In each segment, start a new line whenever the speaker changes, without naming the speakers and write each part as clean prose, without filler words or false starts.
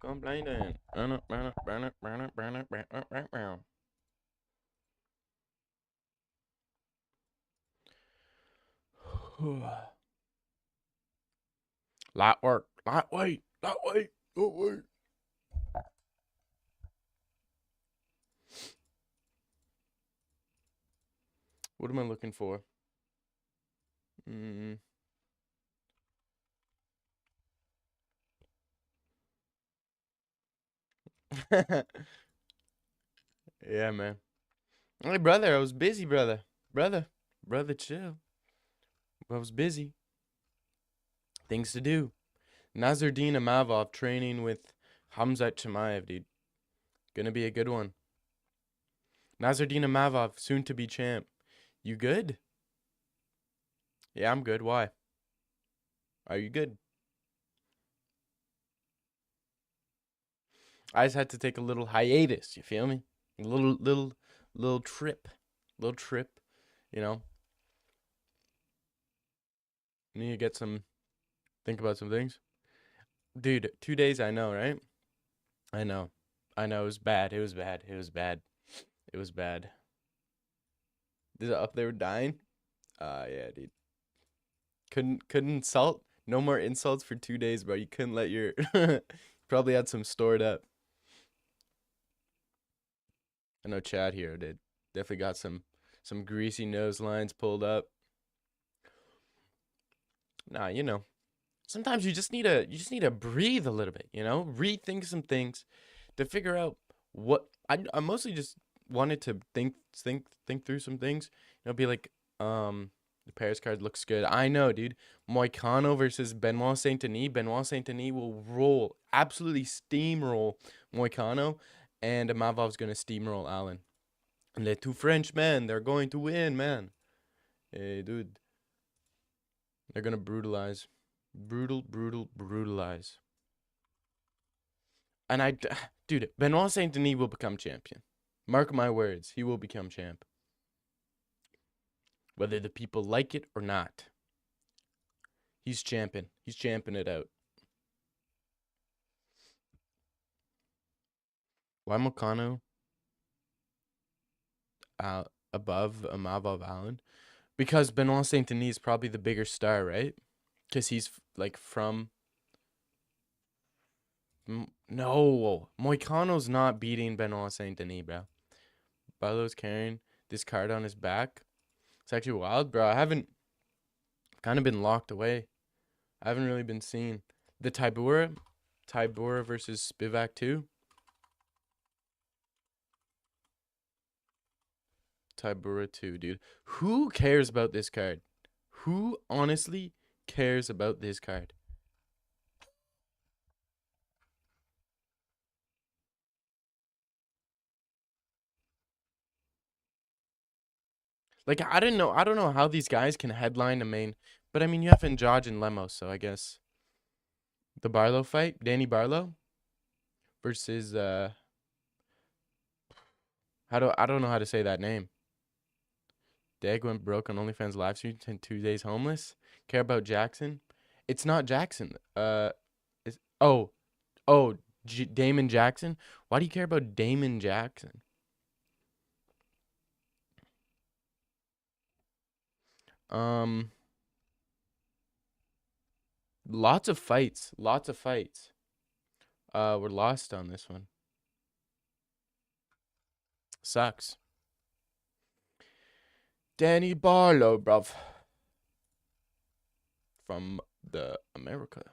complaining. Light work. Light weight. Light weight. Light weight. What am I looking for? Mm. Yeah, man. Hey, brother, I was busy, brother. Brother, chill. I was busy. Things to do. Nazardine Amavov training with Hamzat Chimaev, dude. Gonna be a good one. Nazardine Amavov, soon to be champ. You good? Yeah, I'm good. Why? Are you good? I just had to take a little hiatus. You feel me? A little trip, little trip. You know, need to get some. Think about some things, dude. 2 days. I know, right? I know. I know. It was bad. It was bad. It was bad. It was bad. Is it up there dying? Yeah, dude. Couldn't insult. No more insults for 2 days, bro. You couldn't let your. Probably had some stored up. I know Chad here did. Definitely got some greasy nose lines pulled up. Nah, you know. Sometimes you just need to breathe a little bit, rethink some things to figure out what I mostly just wanted to think through some things. Be like, the Paris card looks good. I know, dude. Moicano versus Benoit Saint Denis. Benoit Saint Denis will absolutely steamroll Moicano, and Mavov's gonna steamroll Allen. And the two French men, they're going to win, man. Hey, dude, they're gonna brutalize. Brutalize. And dude, Benoit Saint Denis will become champion. Mark my words, he will become champ. Whether the people like it or not, he's champion. He's champing it out. Why Mokano above Amavov Allen? Because Benoit Saint Denis is probably the bigger star, right? Because he's like from. No, Moicano's not beating Benoit Saint Denis, bro. Barlow's carrying this card on his back. It's actually wild, bro. I haven't kind of been locked away. I haven't really been seeing the Tybura versus Spivak 2. Tybura 2, dude. Who cares about this card? Who honestly cares about this card? Like, I don't know how these guys can headline a main, but I mean you have Andrade and Lemos, so I guess the Barlow fight, Danny Barlow versus I don't know how to say that name. Dag went broke on OnlyFans live stream and 2 days homeless. Care about Jackson? It's not Jackson. Is oh Damon Jackson. Why do you care about Damon Jackson? Um, lots of fights. Lots of fights. Were lost on this one. Sucks. Danny Barlow, bruv, from the America.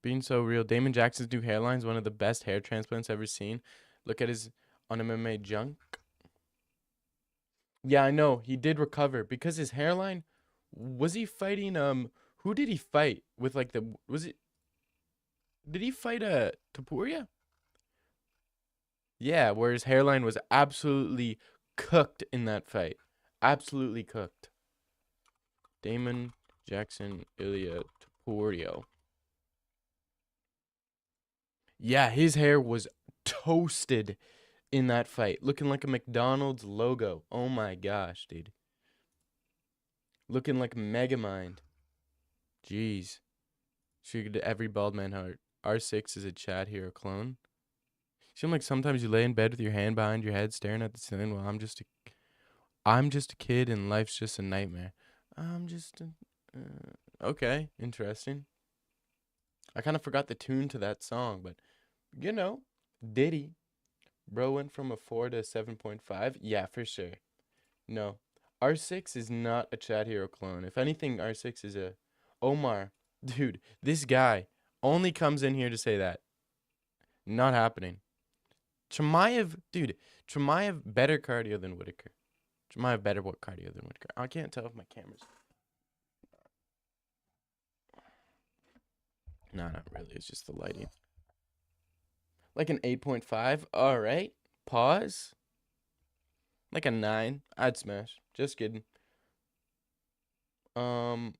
Being so real. Damon Jackson's new hairline is one of the best hair transplants ever seen. Look at his on MMA junk. Yeah, I know. He did recover because his hairline. Was he fighting? Who did he fight with? Like the was it? Did he fight Tapuria? Yeah, where his hairline was absolutely cooked in that fight. Absolutely cooked. Damon Jackson, Ilya Tapurio. Yeah, his hair was toasted in that fight, looking like a McDonald's logo. Oh my gosh, dude. Looking like Megamind. Jeez. Triggered every bald man heart. R6 is a Chad Hero clone. Seem like sometimes you lay in bed with your hand behind your head, staring at the ceiling. Well, I'm just a kid, and life's just a nightmare. I'm just a, okay, interesting. I kind of forgot the tune to that song, but you know, Diddy, bro went from a 4 to a 7.5. Yeah, for sure. No, R6 is not a Chad Hero clone. If anything, R6 is a Omar. Dude, this guy only comes in here to say that. Not happening. Chimaev, dude, Chimaev better cardio than Whitaker. Chimaev better what cardio than Whitaker. I can't tell if my camera's. No, not really. It's just the lighting. Like an 8.5. All right. Pause. Like a 9. I'd smash. Just kidding. Um,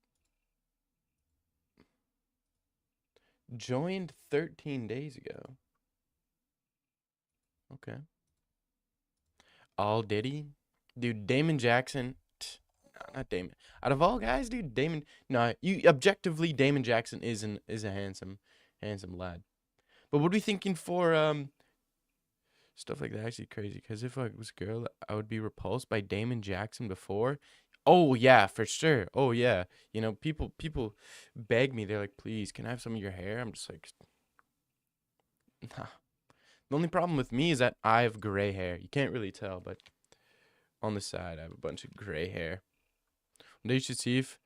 joined 13 days ago. Okay. All Diddy. Dude, Damon Jackson. Not Damon. Out of all guys, dude, Damon. No, you objectively, Damon Jackson is a handsome lad. But what are we thinking for stuff like that? Actually, crazy. Because if I was a girl, I would be repulsed by Damon Jackson before. Oh yeah, for sure. Oh yeah. You know, people beg me. They're like, please, can I have some of your hair? I'm just like, nah. The only problem with me is that I have gray hair. You can't really tell, but on the side, I have a bunch of gray hair. One day you should see if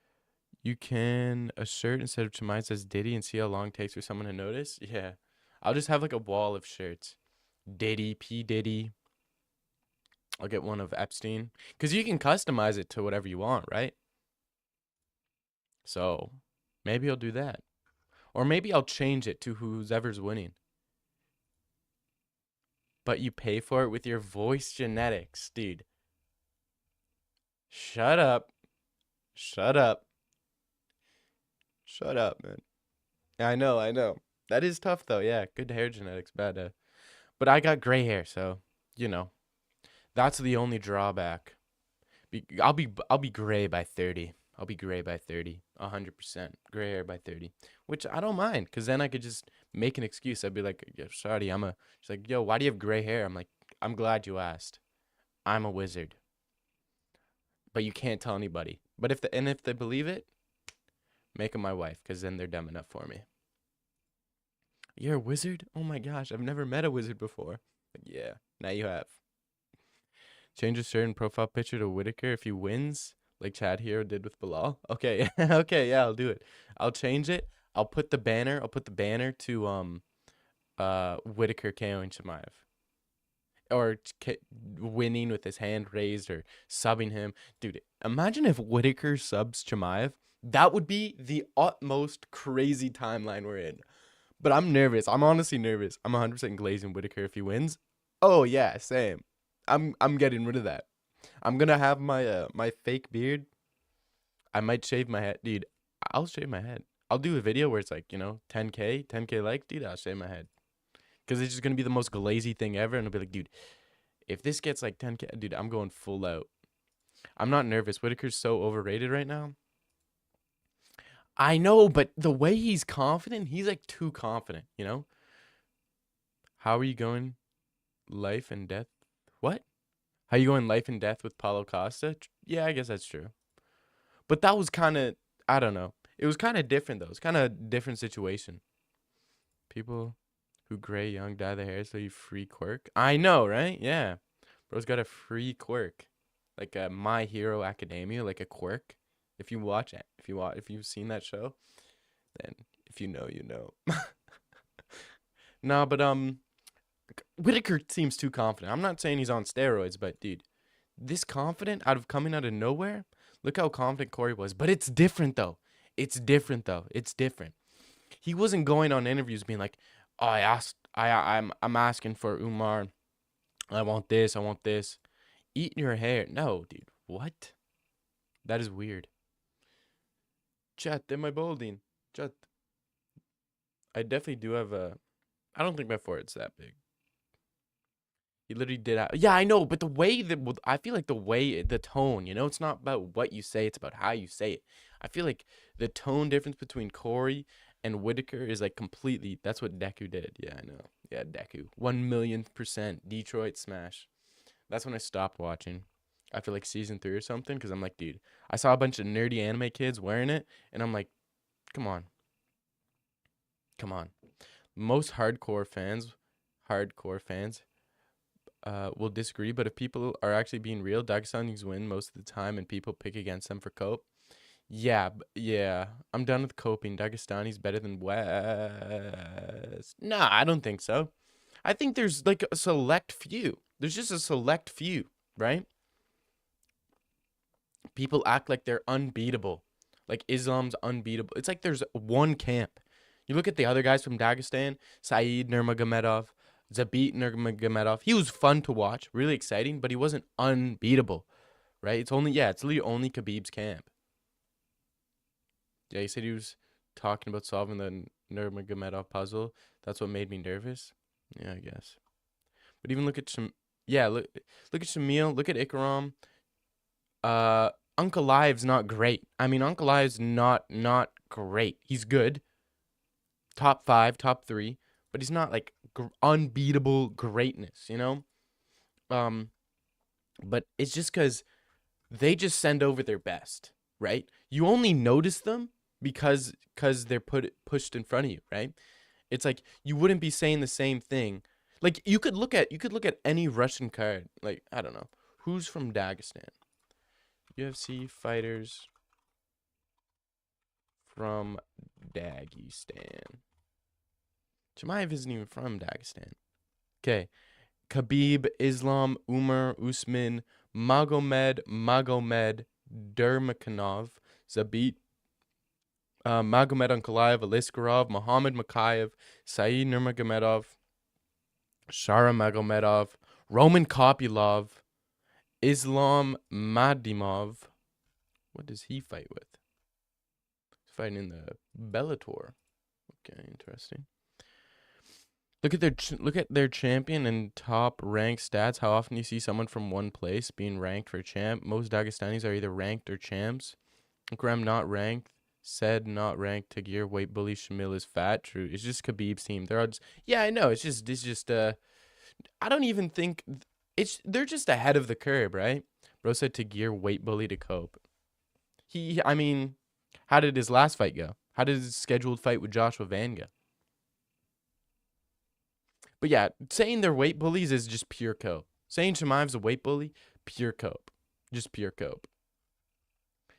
you can a shirt instead of Chimay says Diddy and see how long it takes for someone to notice. Yeah. I'll just have like a wall of shirts. Diddy, P. Diddy. I'll get one of Epstein. Because you can customize it to whatever you want, right? So maybe I'll do that. Or maybe I'll change it to whoever's winning. But you pay for it with your voice genetics, dude. Shut up. Shut up. Shut up, man. I know, I know. That is tough though. Yeah, good hair genetics, bad. But I got gray hair, so you know that's the only drawback. I'll be gray by 30. I'll be gray by 30, 100% gray hair by 30, which I don't mind, because then I could just make an excuse. I'd be like, "Yo, sorry, she's like, yo, why do you have gray hair? I'm like, I'm glad you asked. I'm a wizard, but you can't tell anybody. But if they believe it, make them my wife, because then they're dumb enough for me. You're a wizard? Oh my gosh, I've never met a wizard before. Like, yeah, now you have. Change a certain profile picture to Whitaker if he wins, like Chad Hero did with Bilal. Okay, okay, yeah, I'll do it. I'll change it. I'll put the banner. I'll put the banner to Whitaker KOing Chimaev, or winning with his hand raised, or subbing him. Dude, imagine if Whitaker subs Chimaev. That would be the utmost crazy timeline we're in. But I'm nervous. I'm honestly nervous. I'm 100% glazing Whitaker if he wins. Oh yeah, same. I'm getting rid of that. I'm gonna have my fake beard. I might shave my head, dude. I'll shave my head. I'll do a video where it's like, 10k likes, dude. I'll shave my head, because it's just gonna be the most glazy thing ever, and I'll be like, dude, if this gets like 10k, dude, I'm going full out. I'm not nervous. Whitaker's so overrated right now. I know, but the way he's confident, he's like too confident, you know? How are you going life and death? What? How you going life and death with Paulo Costa? Yeah, I guess that's true. But that was kind of, I don't know. It was kind of different, though. It's kind of different situation. People who gray young dye their hair so you free quirk. I know, right? Yeah. Bro's got a free quirk. Like a My Hero Academia, like a quirk. If you watch it, if you've seen that show, then if you know, you know. No, but Whitaker seems too confident. I'm not saying he's on steroids, but dude, this confident coming out of nowhere. Look how confident Corey was. But it's different though. It's different though. It's different. He wasn't going on interviews being like, "Oh, I'm asking for Umar. I want this. I want this." Eat your hair. No, dude. What? That is weird. Chat, am I balding? Chat. I definitely do have a. I don't think my forehead's that big. He literally did. Yeah, I know, but the way that I feel like the tone, it's not about what you say, it's about how you say it. I feel like the tone difference between Corey and Whitaker is like completely. That's what Deku did. Yeah, I know. Yeah, Deku. 1,000,000% Detroit smash. That's when I stopped watching after like season 3 or something because I'm like, dude, I saw a bunch of nerdy anime kids wearing it, and I'm like, come on, come on. Most hardcore fans, will disagree, but if people are actually being real, Dagestanis win most of the time, and people pick against them for cope. Yeah, yeah. I'm done with coping. Dagestani's better than West. Nah, I don't think so. I think there's like a select few. There's just a select few, right? People act like they're unbeatable. Like Islam's unbeatable. It's like there's one camp. You look at the other guys from Dagestan, Saeed Nurmagomedov, Zabit Nurmagomedov. He was fun to watch, really exciting, but he wasn't unbeatable, right? It's literally only Khabib's camp. Yeah, he said he was talking about solving the Nurmagomedov puzzle. That's what made me nervous. Yeah, I guess. But even look at yeah, look at Shamil, look at Ikram. Uh, Uncle Live's not great. I mean, Uncle Live's not great. He's good, top 5, top 3, but he's not like unbeatable greatness, you know. Um, but it's just because they just send over their best, right? You only notice them because they're pushed in front of you, right? It's like you wouldn't be saying the same thing. Like you could look at any Russian card. Like I don't know who's from Dagestan. UFC fighters from Dagestan. Chimaev isn't even from Dagestan. Okay, Khabib, Islam, Umar, Usman, Magomed, Dermakhanov, Zabit, Magomed Ankalaev, Aliskarov, Muhammad Makayev, Saeed Nurmagomedov, Shara Magomedov, Roman Kopylov, Islam Madimov. What does he fight with? He's fighting in the Bellator. Okay, interesting. Look at their champion and top ranked stats. How often you see someone from one place being ranked for champ? Most Dagestanis are either ranked or champs. Ikram not ranked. Said not ranked. Tagir weight bully. Shamil is fat. True. It's just Khabib's team. They're all just, yeah, I know. It's just I don't even think they're just ahead of the curve, right? Bro said Tagir weight bully to cope. I mean, how did his last fight go? How did his scheduled fight with Joshua Van go? But yeah, saying they're weight bullies is just pure cope. Saying Shemaev's a weight bully, pure cope. Just pure cope.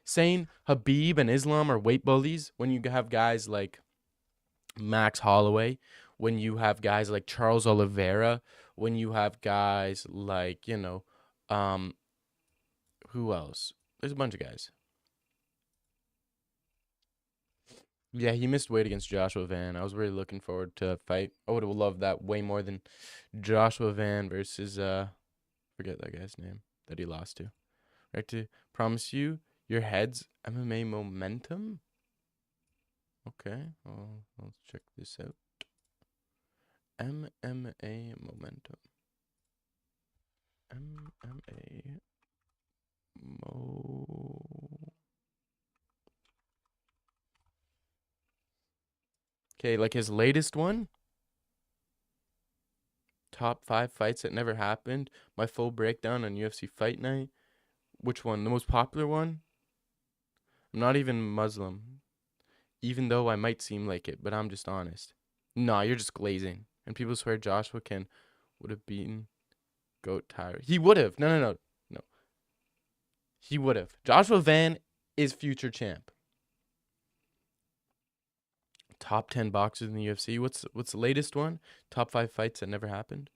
Saying Habib and Islam are weight bullies when you have guys like Max Holloway, when you have guys like Charles Oliveira, when you have guys like, who else? There's a bunch of guys. Yeah, he missed weight against Joshua Van. I was really looking forward to a fight. I would have loved that way more than Joshua Van versus forget that guy's name that he lost to. Right to promise you your head's MMA momentum. Okay, well, let's check this out. MMA momentum. MMA mo. Okay, like his latest one. Top 5 fights that never happened. My full breakdown on UFC Fight Night. Which one? The most popular one? I'm not even Muslim. Even though I might seem like it, but I'm just honest. Nah, you're just glazing. And people swear Joshua would have beaten Goat Tyre. He would have. No. He would have. Joshua Van is future champ. Top 10 boxers in the UFC. What's the latest one? Top 5 fights that never happened.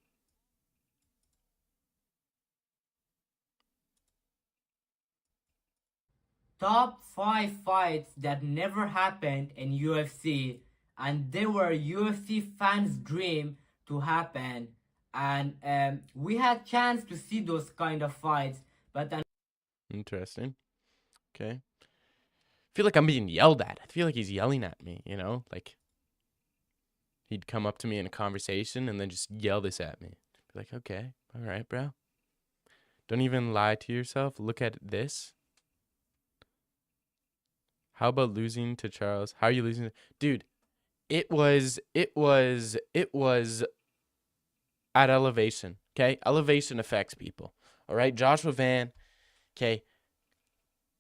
Top 5 fights that never happened in UFC, and they were UFC fans' dream to happen. And we had chance to see those kind of fights, but
Interesting. Okay. I feel like I'm being yelled at. I feel like he's yelling at me, Like he'd come up to me in a conversation and then just yell this at me. Be like, okay, all right, bro. Don't even lie to yourself. Look at this. How about losing to Charles? How are you losing? Dude, It was at elevation. Okay, elevation affects people. All right, Joshua Van. Okay,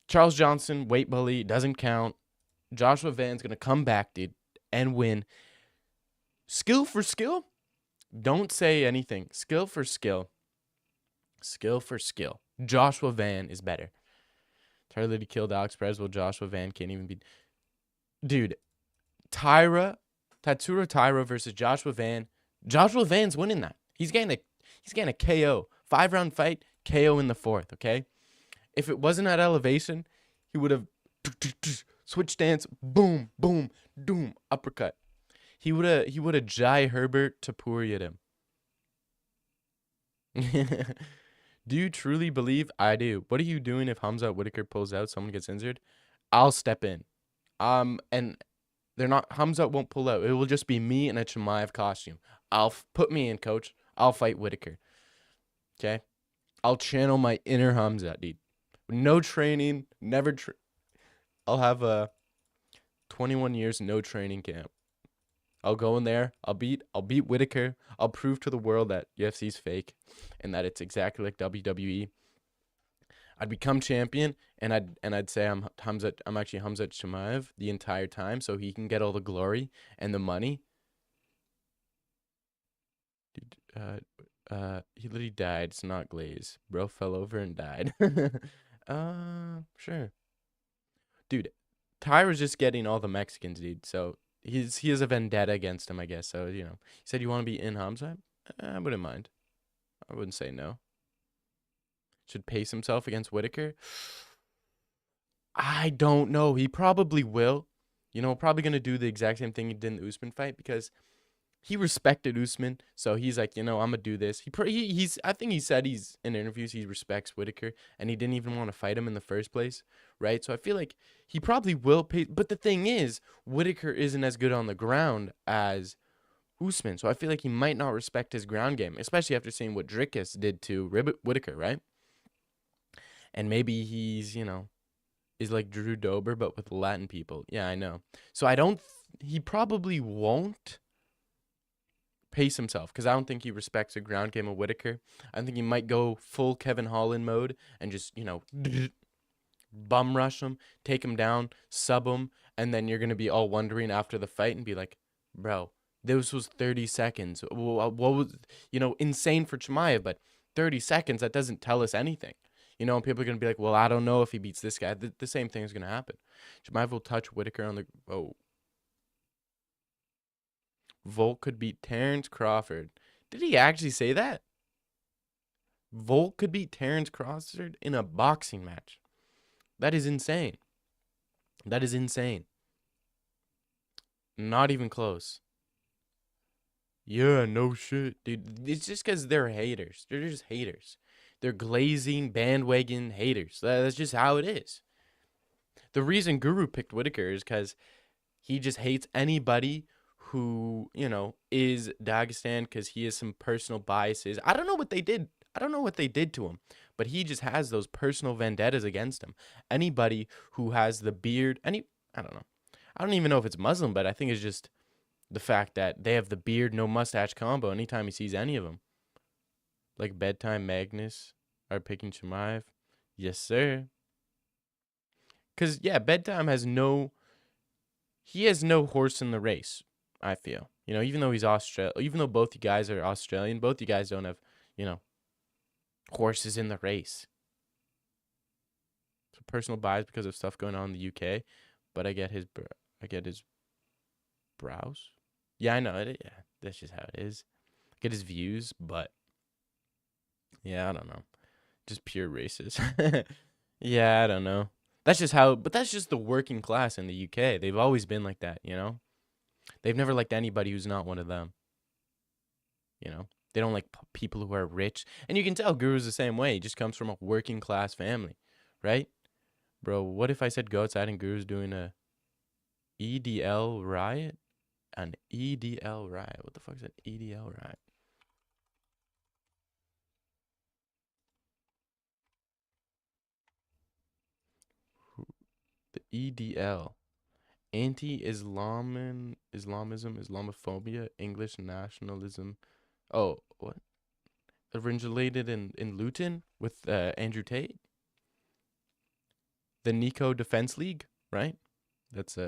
Charles Johnson, weight bully, doesn't count. Joshua Van's gonna come back, dude, and win. Skill for skill. Don't say anything. Skill for skill. Skill for skill. Joshua Van is better. Tyler killed Alex Perez. Well, Joshua Van can't even be. Dude, Tatsuro Taira versus Joshua Van. Joshua Van's winning that. He's getting a KO. 5-round fight, KO in the fourth, okay? If it wasn't at elevation, he would have switch stance, boom, boom, doom, uppercut. He would have Jai Herbert Tapuria'd him. Do you truly believe? I do. What are you doing if Hamza Whitaker pulls out, someone gets injured? I'll step in. And they're not Hamza won't pull out. It will just be me in a Chimaev costume. Put me in, coach. I'll fight Whitaker. Okay? I'll channel my inner Hamza, dude. No training, never I'll have a 21 years no training camp. I'll go in there. I'll beat Whitaker. I'll prove to the world that UFC's fake and that it's exactly like WWE. I'd become champion and I'd say I'm actually Hamza Chimaev the entire time so he can get all the glory and the money. Dude, he literally died. It's not Glaze. Bro fell over and died. Sure. Dude, Tyra's just getting all the Mexicans, dude. So he has a vendetta against him, I guess. So, he said you want to be in Hamza? I wouldn't mind. I wouldn't say no. Should pace himself against Whitaker? I don't know. He probably will. Probably going to do the exact same thing he did in the Usman fight because he respected Usman. So he's like, I'm going to do this. I think he said he's in interviews he respects Whitaker and he didn't even want to fight him in the first place, right? So I feel like he probably will pay. But the thing is, Whitaker isn't as good on the ground as Usman. So I feel like he might not respect his ground game, especially after seeing what Dricus did to Whitaker, right? And maybe he's, is like Drew Dober, but with Latin people. Yeah, I know. So he probably won't pace himself because I don't think he respects the ground game of Whitaker. I think he might go full Kevin Holland mode and just, bum rush him, take him down, sub him, and then you're going to be all wondering after the fight and be like, bro, this was 30 seconds. What was, insane for Chimaev, but 30 seconds, that doesn't tell us anything. And people are going to be like, well, I don't know if he beats this guy. The same thing is going to happen. Chimaev will touch Whitaker on the... Oh. Volk could beat Terrence Crawford. Did he actually say that? Volk could beat Terrence Crawford in a boxing match. That is insane. That is insane. Not even close. Yeah, no shit, dude. It's just because they're haters. They're just haters. They're glazing, bandwagon haters. That's just how it is. The reason Guru picked Whitaker is because he just hates anybody who, is Dagestan because he has some personal biases. I don't know what they did. I don't know what they did to him, but he just has those personal vendettas against him. Anybody who has the beard, I don't know. I don't even know if it's Muslim, but I think it's just the fact that they have the beard, no mustache combo anytime he sees any of them. Like Bedtime Magnus are picking Chimaev. Yes, sir. Because, yeah, Bedtime has no horse in the race, I feel. Even though he's Australian, even though both you guys are Australian, both you guys don't have, horses in the race. So personal bias because of stuff going on in the UK, but I get his brows. Yeah, I know it. Yeah, that's just how it is. I get his views, but yeah, I don't know. Just pure racist. Yeah, I don't know. That's just the working class in the UK. They've always been like that, They've never liked anybody who's not one of them. They don't like people who are rich. And you can tell Guru's the same way. He just comes from a working class family, right? Bro, what if I said go outside and Guru's doing a EDL riot? An EDL riot. What the fuck is an EDL riot? The EDL. Islamism, Islamophobia, English nationalism. Oh, what? Originated in Luton with Andrew Tate, the Nico Defense League, right? That's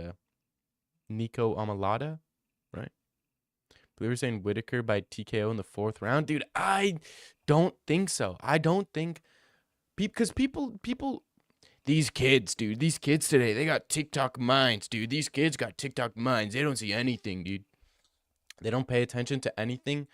Nico Amalada, right? We were saying Whitaker by TKO in the 4th round, dude. I don't think so. I don't think because people these kids, dude. These kids today, they got TikTok minds, dude. These kids got TikTok minds. They don't see anything, dude. They don't pay attention to anything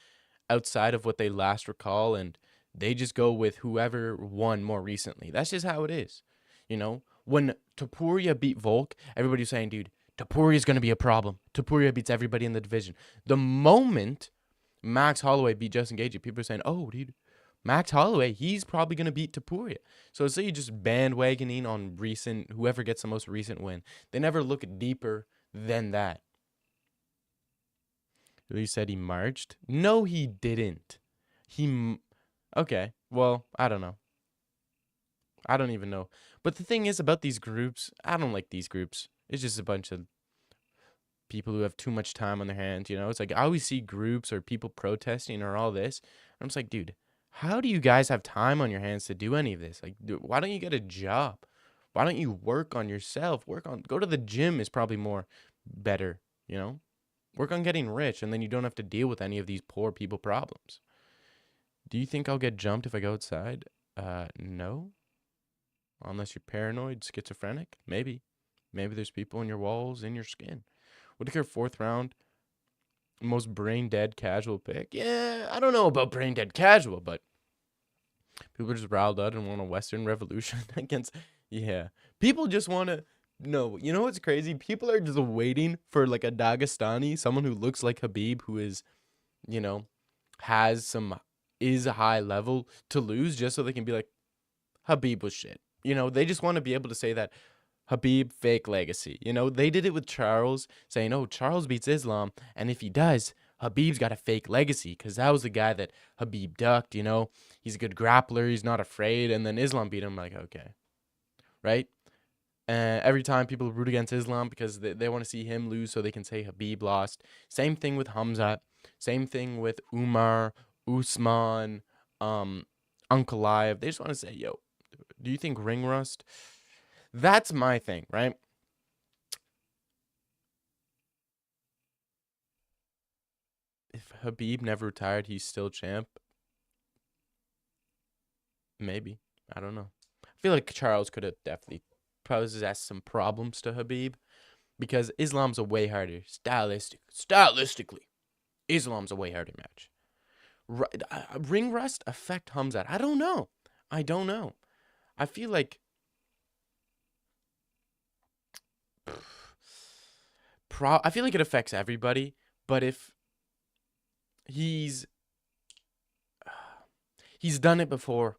outside of what they last recall, and they just go with whoever won more recently. That's just how it is. You know, when Topuria beat Volk, everybody's saying, dude, Topuria's going to be a problem. Topuria beats everybody in the division. The moment Max Holloway beat Justin Gaethje, people are saying, oh, dude, Max Holloway, he's probably going to beat Topuria. So say you just bandwagoning on whoever gets the most recent win. They never look deeper than that. You said he marched? No, he didn't. Okay, well, I don't know. I don't even know. But the thing is about these groups, I don't like these groups. It's just a bunch of people who have too much time on their hands, you know? It's like I always see groups or people protesting or all this. I'm just like, dude, how do you guys have time on your hands to do any of this? Like, dude, why don't you get a job? Why don't you work on yourself? Go to the gym is probably more better, you know? Work on getting rich, and then you don't have to deal with any of these poor people problems. Do you think I'll get jumped if I go outside? No. Unless you're paranoid, schizophrenic. Maybe. Maybe there's people in your walls, in your skin. Whitaker 4th round, most brain dead casual pick. Yeah, I don't know about brain dead casual, but people are just riled up and want a Western revolution against. Yeah, people just want to. No, you know what's crazy? People are just waiting for like a Dagestani, someone who looks like Habib, who is, you know, is a high level to lose, just so they can be like, Habib was shit. You know, they just want to be able to say that Habib fake legacy. You know, they did it with Charles, saying, "Oh, Charles beats Islam, and if he does, Habib's got a fake legacy because that was the guy that Habib ducked. You know, he's a good grappler, he's not afraid, and then Islam beat him. Like, okay, right? Every time people root against Islam because they want to see him lose so they can say Habib lost. Same thing with Hamzat. Same thing with Umar, Usman, Ankalaev. They just want to say, yo, do you think ring rust? That's my thing, right? If Habib never retired, he's still champ. Maybe. I don't know. I feel like Charles could have definitely possessed some problems to Habib because Islam's a way harder stylistically. Islam's a way harder match. Ring rust affect Hamzat? I don't know. I feel like I feel like it affects everybody, but if he's done it before.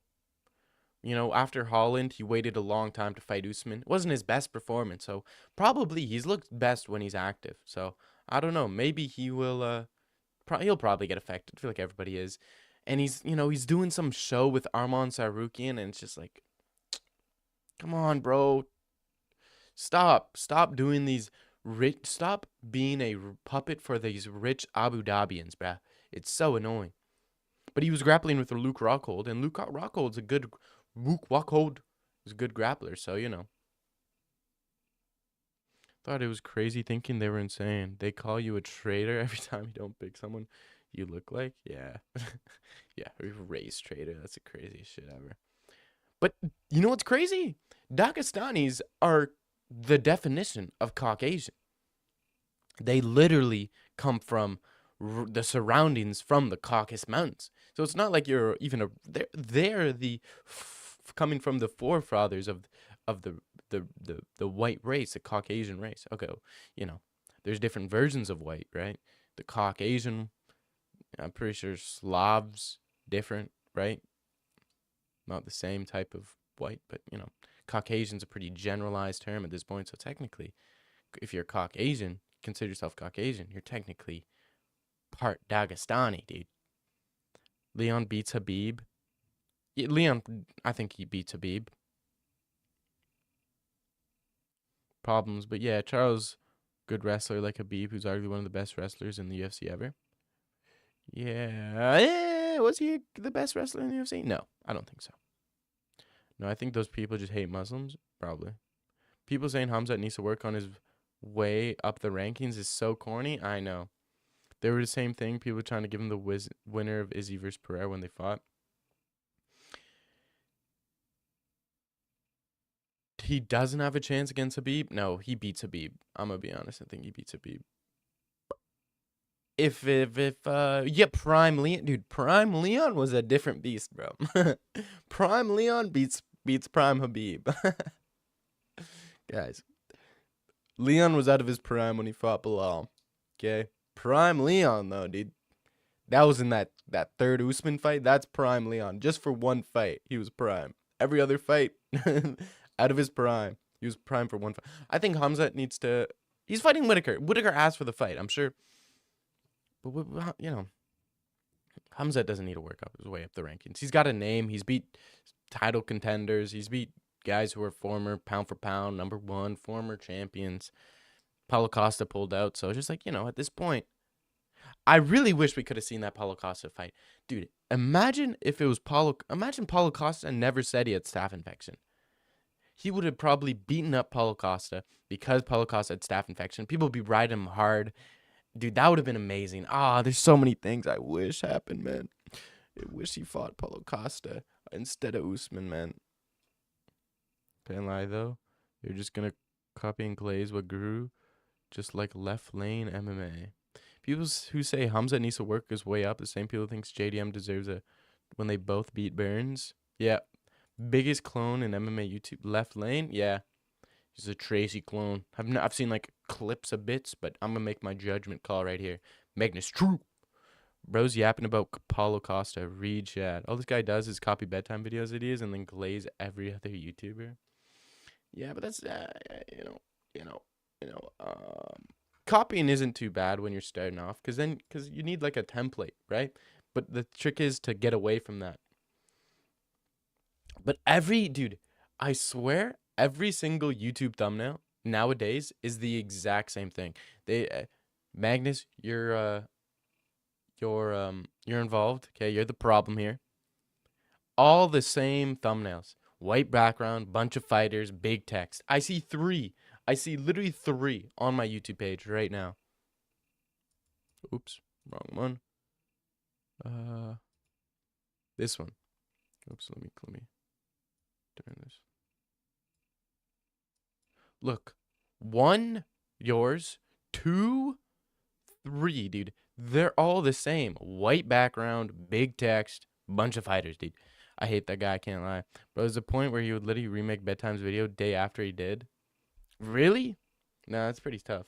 You know, after Holland, he waited a long time to fight Usman. It wasn't his best performance, so probably he's looked best when he's active. So I don't know. Maybe he will. He'll probably get affected. I feel like everybody is, and he's doing some show with Arman Sarukian, and it's just like, come on, bro, stop doing these rich. Stop being a puppet for these rich Abu Dhabians, bruh. It's so annoying. But he was grappling with Luke Rockhold, and Luke Rockhold's a good grappler, so you know. Thought it was crazy thinking they were insane. They call you a traitor every time you don't pick someone you look like. Yeah. Yeah, race traitor. That's the craziest shit ever. But you know what's crazy? Dagestanis are the definition of Caucasian. They literally come from the surroundings from the Caucasus Mountains. So it's not like you're even they're coming from the forefathers of the white race, the Caucasian race. Okay, you know, there's different versions of white, right? The Caucasian, I'm pretty sure Slavs different, right? Not the same type of white, but you know, Caucasian's a pretty generalized term at this point. So technically, if you're Caucasian, consider yourself Caucasian, you're technically part Dagestani, dude. Leon beats Habib. Yeah, Leon, I think he beats Habib. Problems, but yeah, Charles good wrestler like Khabib, who's arguably one of the best wrestlers in the UFC ever. Yeah, was he the best wrestler in the UFC? No, I don't think so. No, I think those people just hate Muslims. Probably. People saying Hamzat needs to work on his way up the rankings is so corny. I know. They were the same thing. People trying to give him the winner of Izzy versus Pereira when they fought. He doesn't have a chance against Habib. No, he beats Habib. I'm gonna be honest. I think he beats Habib. If yeah, Prime Leon, dude, Prime Leon was a different beast, bro. Prime Leon beats Prime Habib. Guys, Leon was out of his prime when he fought Bilal. Okay, Prime Leon though, dude. That was in that third Usman fight. That's Prime Leon. Just for one fight, he was prime. Every other fight, out of his prime. He was prime for one fight. I think Hamzat needs to. He's fighting Whitaker. Whitaker asked for the fight. I'm sure. But you know, Hamzat doesn't need to work up his way up the rankings. He's got a name. He's beat title contenders. He's beat guys who are former pound for pound #1 former champions. Paulo Costa pulled out, so it's just like, at this point, I really wish we could have seen that Paulo Costa fight. Dude, imagine if it was Paulo. Imagine Paulo Costa never said he had staph infection. He would have probably beaten up Paulo Costa because Paulo Costa had staph infection. People would be riding him hard. Dude, that would have been amazing. There's so many things I wish happened, man. I wish he fought Paulo Costa instead of Usman, man. Can't lie, though. You're just going to copy and glaze what grew, just like left lane MMA. People who say Hamza needs to work his way up, the same people thinks JDM deserves a when they both beat Burns. Yeah. Biggest clone in MMA YouTube. Left lane? Yeah. He's a Tracy clone. I've seen like clips of bits, but I'm going to make my judgment call right here. Magnus True. Bro's yapping about Paulo Costa. Read chat. All this guy does is copy bedtime videos ideas and then glaze every other YouTuber. Yeah, but that's, copying isn't too bad when you're starting off because you need like a template, right? But the trick is to get away from that. But I swear, every single YouTube thumbnail nowadays is the exact same thing. Magnus, you're involved. Okay, you're the problem here. All the same thumbnails. White background, bunch of fighters, big text. I see literally 3 on my YouTube page right now. Oops, wrong one. This one. Oops, let me turn this. Look, 1, yours, 2, 3, dude. They're all the same. White background, big text, bunch of fighters, dude. I hate that guy, I can't lie. But there's a point where he would literally remake Bedtime's video day after he did. Really? Nah, that's pretty tough.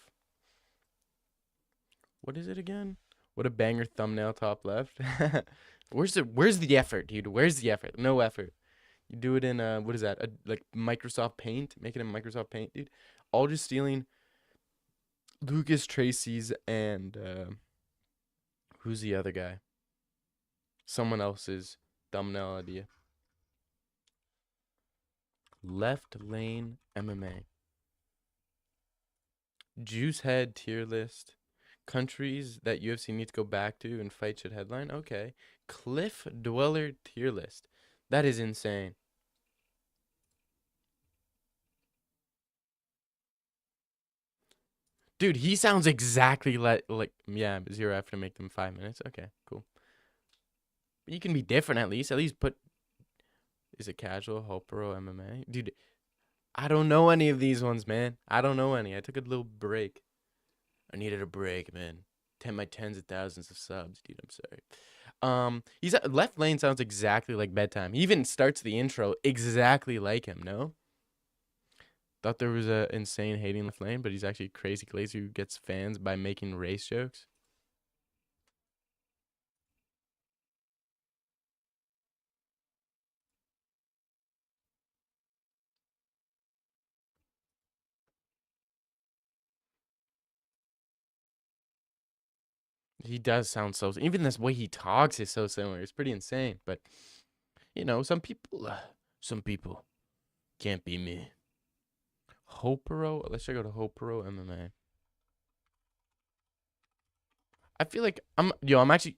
What is it again? What a banger thumbnail top left. Where's the effort, dude? Where's the effort? No effort. You do it in what is that? Like Microsoft Paint? Make it in Microsoft Paint, dude. All just stealing Lucas Tracy's and who's the other guy? Someone else's thumbnail idea. Left lane MMA. Juice head tier list. Countries that UFC needs to go back to and fight should headline. Okay. Cliff Dweller tier list. That is insane. Dude, he sounds exactly like yeah, 0 effort to make them 5 minutes. Okay, cool. You can be different at least. At least put. Is it casual, Hopero, MMA? Dude, I don't know any of these ones, man. I don't know any. I took a little break. I needed a break, man. My tens of thousands of subs, dude. I'm sorry. He's left lane sounds exactly like Bedtime. He even starts the intro exactly like him. No. Thought there was a insane hating left lane, but he's actually crazy glazer who gets fans by making race jokes. He does sound so. Even this way he talks is so similar. It's pretty insane. But some people can't be me. Hopero. Let's check out Hopero MMA. I feel like I'm actually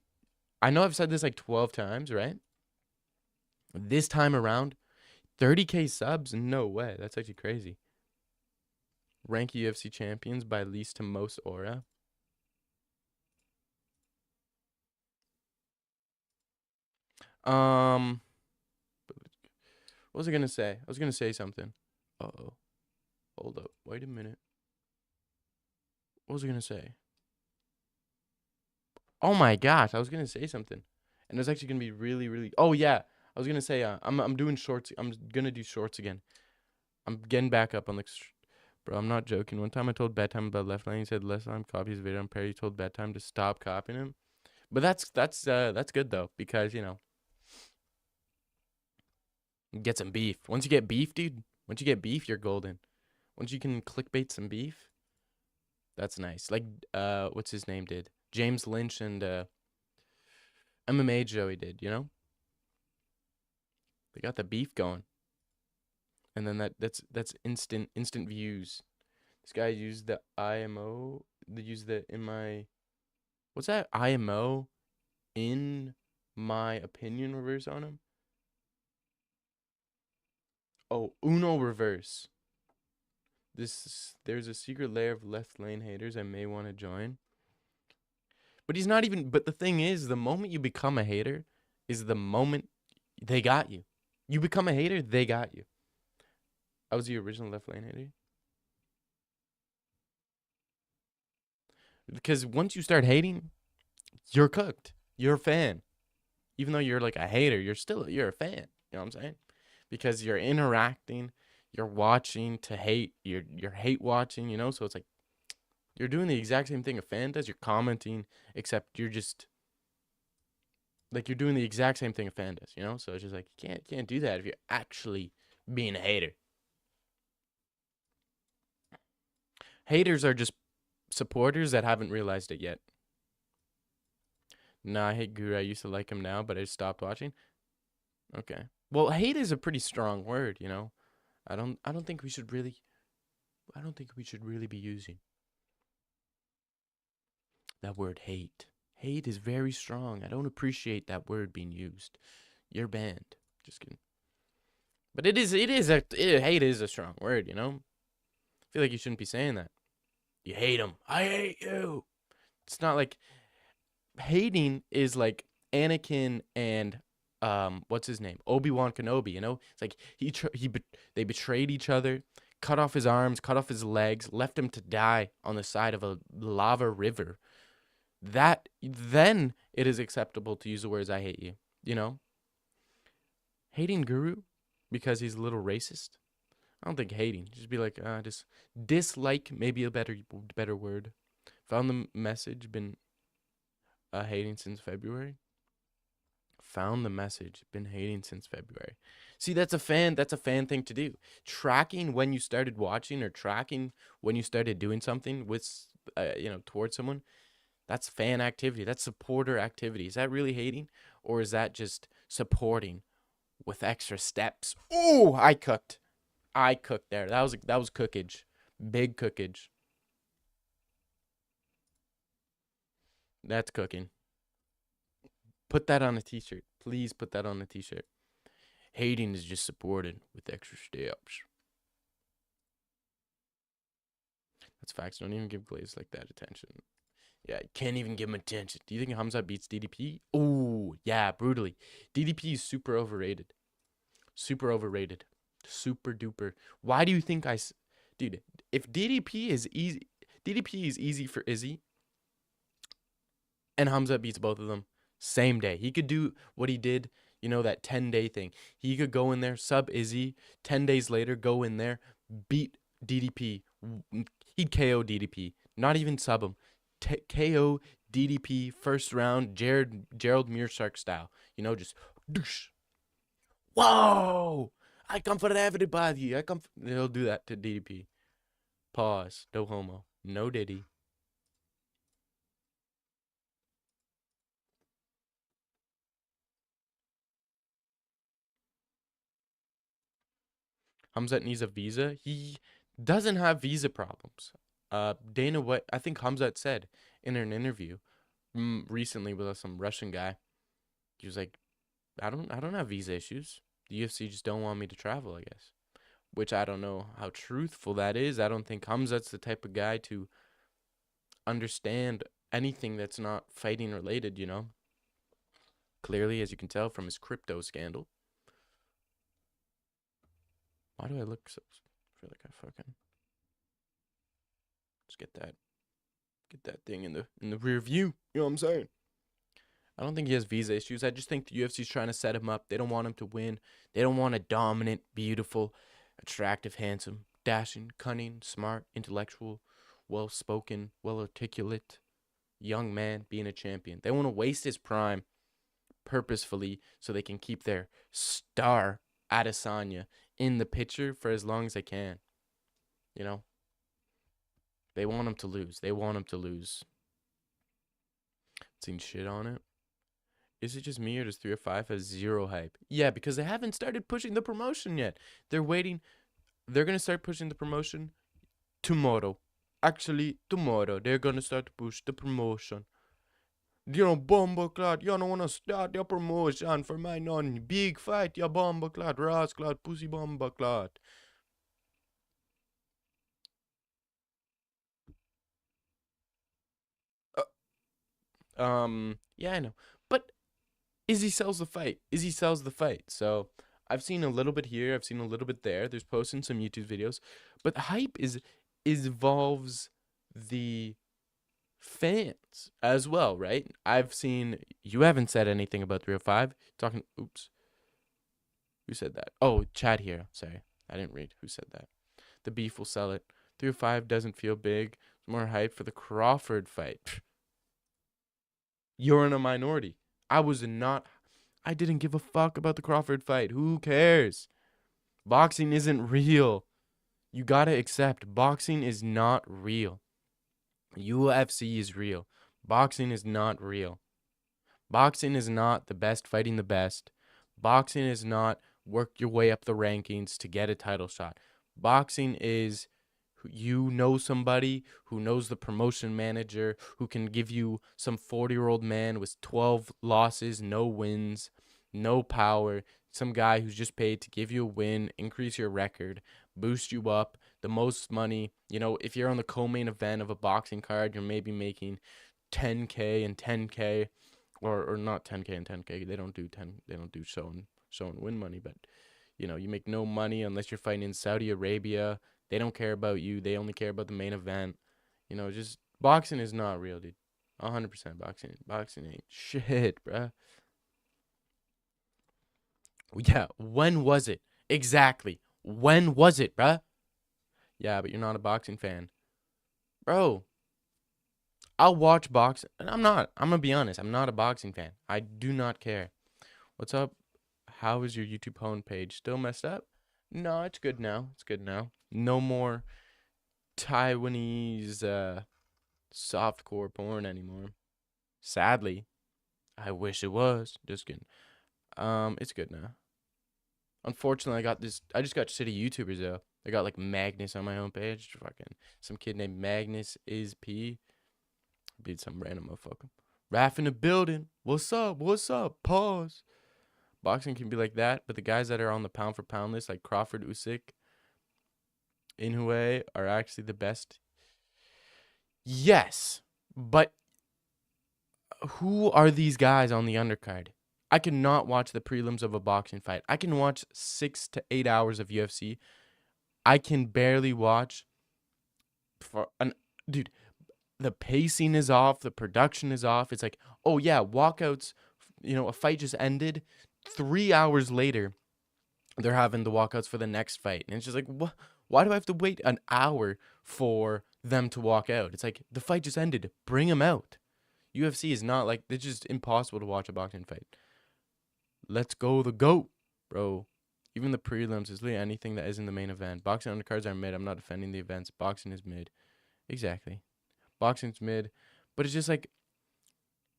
I know I've said this like 12 times, right? This time around, 30K subs? No way. That's actually crazy. Rank UFC champions by least to most aura. Um, what was I gonna say? I was gonna say something. Uh-oh. Hold up. Wait a minute. What was I gonna say? Oh my gosh, I was gonna say something. And it was actually gonna be really, really. Oh yeah. I was gonna say I'm doing shorts. I'm gonna do shorts again. I'm getting back up on bro, I'm not joking. One time I told bedtime about left lane. He said left time copy his video on Perry. Told bedtime to stop copying him. But that's good though, because get some beef. Once you get beef, dude, once you get beef, you're golden. Once you can clickbait some beef, that's nice. Like what's his name did? James Lynch and MMA Joey did, They got the beef going. And then that's instant views. This guy used the IMO, they used the in my what's that? IMO in my opinion reverse on him. Oh, Uno reverse. There's a secret layer of left lane haters I may want to join. But he's not even but the thing is, the moment you become a hater is the moment they got you. You become a hater, they got you. I was the original left lane hater. Because once you start hating, you're cooked. You're a fan. Even though you're like a hater, you're a fan. You know what I'm saying? Because you're interacting, you're watching to hate, you're hate watching, so it's like you're doing the exact same thing a fan does. You're commenting, except you're just like you're doing the exact same thing a fan does. So it's just like you can't do that if you're actually being a hater. Haters are just supporters that haven't realized it yet. Nah, I hate Guru. I used to like him now, but I stopped watching. Okay. Well, hate is a pretty strong word. I don't think we should really be using that word hate. Hate is very strong. I don't appreciate that word being used. You're banned. Just kidding. But hate is a strong word. I feel like you shouldn't be saying that. You hate him. I hate you. It's not like hating is like Anakin and what's his name? Obi-Wan Kenobi. It's like they betrayed each other, cut off his arms, cut off his legs, left him to die on the side of a lava river. That then it is acceptable to use the words I hate you. You know? Hating Guru because he's a little racist. I don't think hating. Just be like, just dislike, maybe a better word. Found the message, been hating since February. Found the message, been hating since February. See, that's a fan thing to do. Tracking when you started watching or tracking when you started doing something with towards someone, that's fan activity. That's supporter activity. Is that really hating, or is that just supporting with extra steps? Oh, I cooked. I cooked there. That was cookage. Big cookage. That's cooking. Put that on a t-shirt. Please put that on a t-shirt. Hating is just supported with extra steps. That's facts. Don't even give Glaze like that attention. Yeah, can't even give him attention. Do you think Hamza beats DDP? Oh, yeah, brutally. DDP is super overrated. Super overrated. Super duper. Why do you think dude, if DDP is easy for Izzy, and Hamza beats both of them same day. He could do what he did, that 10-day thing. He could go in there, sub Izzy, 10 days later, go in there, beat DDP. He'd KO DDP. Not even sub him. KO DDP first round, Gerald Mearshark style. Just doosh. Whoa! I come for everybody. He'll do that to DDP. Pause. No homo. No Diddy. Hamzat needs a visa. He doesn't have visa problems. Dana White, I think Hamzat said in an interview, recently with some Russian guy. He was like, I don't have visa issues. The UFC just don't want me to travel, I guess. Which I don't know how truthful that is. I don't think Hamzat's the type of guy to understand anything that's not fighting related, you know? Clearly, as you can tell from his crypto scandal. Why do I look so feel like I fucking just get that thing in the rear view. You know what I'm saying? I don't think he has visa issues. I just think the UFC's trying to set him up. They don't want him to win. They don't want a dominant, beautiful, attractive, handsome, dashing, cunning, smart, intellectual, well spoken, well articulate young man being a champion. They want to waste his prime purposefully so they can keep their star Adesanya in the picture for as long as they can. You know? They want him to lose. They want him to lose. Seen shit on it. Is it just me or does 305 have zero hype? Yeah, because they haven't started pushing the promotion yet. They're waiting. They're going to start pushing the promotion tomorrow. Actually, tomorrow. They're going to start to push the promotion. You know, Bomboclad, you don't want to start your promotion for my non-big fight, ya Bomboclad, Rasclad, Pussy Bomboclad. Yeah, I know. But Izzy sells the fight. Izzy sells the fight. So I've seen a little bit here. I've seen a little bit there. There's posting some YouTube videos, but hype is involves the fans as well, right? I've seen you haven't said anything about 305. Talking. Oops. Who said that? Oh, Chad here. Sorry, I didn't read. Who said that? The beef will sell it. 305 doesn't feel big. It's more hype for the Crawford fight. You're in a minority. I was not. I didn't give a fuck about the Crawford fight. Who cares? Boxing isn't real. You gotta accept boxing is not real. UFC is real. Boxing is not real. Boxing is not the best fighting the best. Boxing is not work your way up the rankings to get a title shot. Boxing is you know somebody who knows the promotion manager who can give you some 40-year-old man with 12 losses, no wins, no power, some guy who's just paid to give you a win, increase your record, boost you up, the most money. You know, if you're on the co-main event of a boxing card, you're maybe making 10K and 10K or not 10K and 10K. They don't do 10, they don't do show and win money, but you know, you make no money unless you're fighting in Saudi Arabia. They don't care about you. They only care about the main event. You know, just boxing is not real, dude. 100% boxing ain't shit, bruh. Yeah, when was it? Exactly. When was it, bruh? Yeah, but you're not a boxing fan. Bro, I'll watch boxing. And I'm not. I'm gonna be honest. I'm not a boxing fan. I do not care. What's up? How is your YouTube homepage? Still messed up? No, it's good now. It's good now. No more Taiwanese softcore porn anymore. Sadly, I wish it was. Just kidding. It's good now. Unfortunately, I got this. I just got shitty YouTubers though. I got like Magnus on my homepage. Fucking some kid named Magnus is P. Beat some random motherfucker. Raph in the building. What's up? What's up? Pause. Boxing can be like that, but the guys that are on the pound for pound list, like Crawford, Usyk, Inoue, are actually the best. Yes, but who are these guys on the undercard? I cannot watch the prelims of a boxing fight. I can watch 6 to 8 hours of UFC. I can barely watch for an dude. The pacing is off. The production is off. It's like, oh yeah, walkouts. You know, a fight just ended. 3 hours later, they're having the walkouts for the next fight, and it's just like, what? Why do I have to wait an hour for them to walk out? It's like the fight just ended. Bring them out. UFC is not like it's just impossible to watch a boxing fight. Let's go the GOAT, bro. Even the prelims is literally anything that isn't the main event. Boxing undercards are mid. I'm not defending the events. Boxing is mid. Exactly. Boxing's mid. But it's just like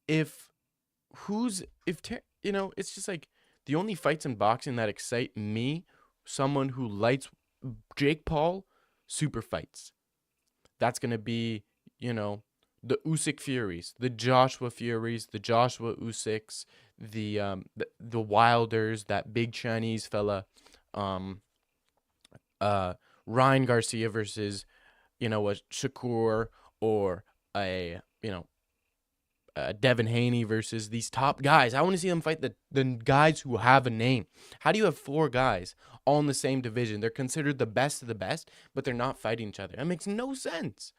if you know, it's just like the only fights in boxing that excite me, someone who lights Jake Paul, super fights. That's gonna be, you know, the Usyk Furies, the Joshua Furies, the Joshua Usyks, the Wilders, that big Chinese fella, um, uh, Ryan Garcia versus a Shakur, or a Devin Haney versus these top guys. I want to see them fight the guys who have a name. How do you have four guys all in the same division? They're considered the best of the best, but they're not fighting each other. That makes no sense.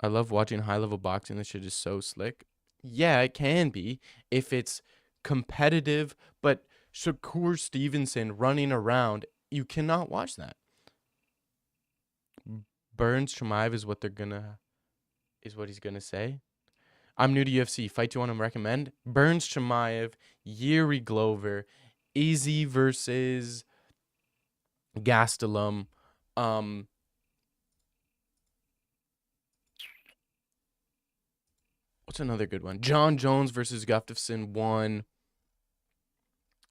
I love watching high level boxing. This shit is so slick. Yeah, it can be if it's competitive, but Shakur Stevenson running around, you cannot watch that. Burns Chimaev is what he's gonna say. I'm new to UFC. Fight you want to recommend? Burns Chimaev, Yuri Glover, Izzy versus Gastelum. What's another good one? John Jones versus Gustafsson 1.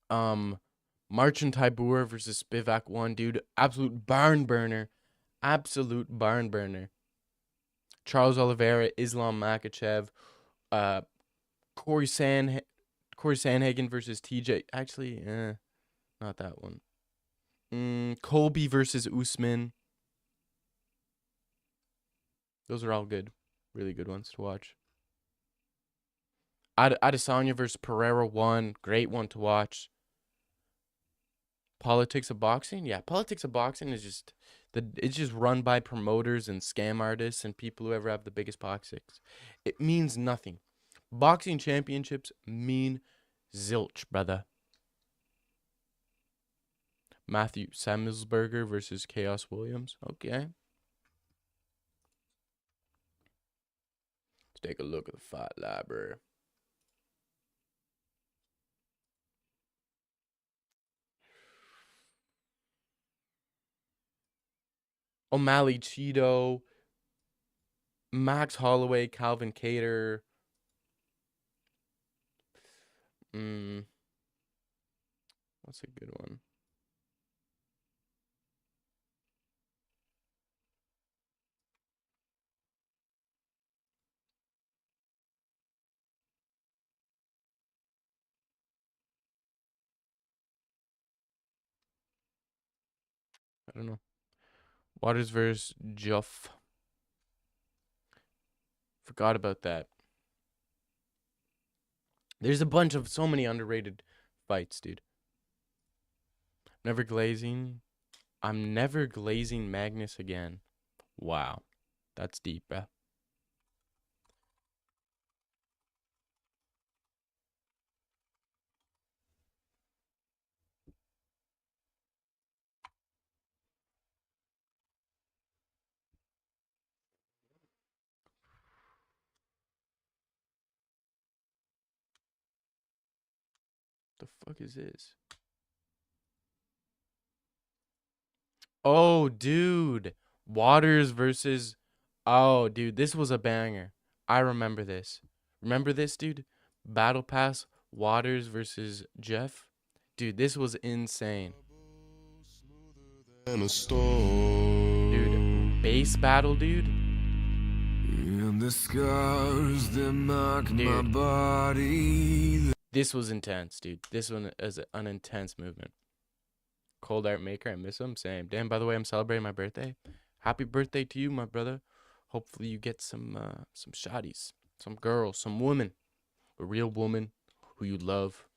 Marcin Tybura versus Spivak 1. Dude, absolute barn burner. Absolute barn burner. Charles Oliveira, Islam Makhachev, Corey Sandhagen versus TJ. Actually, not that one. Colby versus Usman. Those are all good. Really good ones to watch. Adesanya versus Pereira 1. Great one to watch. Politics of boxing? Yeah, politics of boxing is it's just run by promoters and scam artists and people who ever have the biggest boxings. It means nothing. Boxing championships mean zilch, brother. Matthew Samuelsberger versus Chaos Williams. Okay. Let's take a look at the fight library. O'Malley Cheeto, Max Holloway, Calvin Kattar. What's a good one? I don't know. Waters versus Juff. Forgot about that. There's a bunch of so many underrated fights, dude. Never glazing. I'm never glazing Magnus again. Wow. That's deep, bruh. The fuck is this? Oh, dude. Waters versus. Oh, dude. This was a banger. I remember this. Remember this, dude? Battle Pass Waters versus Jeff. Dude, this was insane. Dude, base battle, dude. And the scars that mark my body. This was intense, dude. This one is an intense movement. Cold Art Maker, I miss him. Same. Damn, by the way, I'm celebrating my birthday. Happy birthday to you, my brother. Hopefully you get some shotties, some girls, some woman, a real woman who you love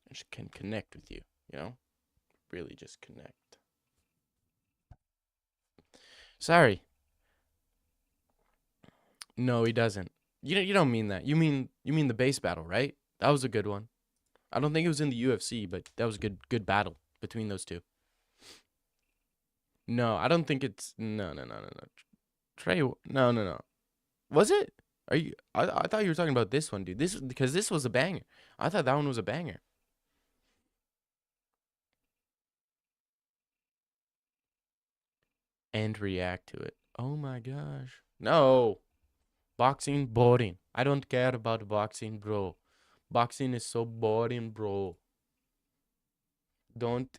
and she can connect with you, you know? Really just connect. Sorry. No, he doesn't. You don't mean that. You mean the base battle, right? That was a good one. I don't think it was in the UFC, but that was a good battle between those two. No, I don't think it's no. Trey, no. Was it? Are you? I thought you were talking about this one, dude. Because this was a banger. I thought that one was a banger. And react to it. Oh my gosh. No. Boxing boring. I don't care about boxing, bro. Boxing is so boring, bro. Don't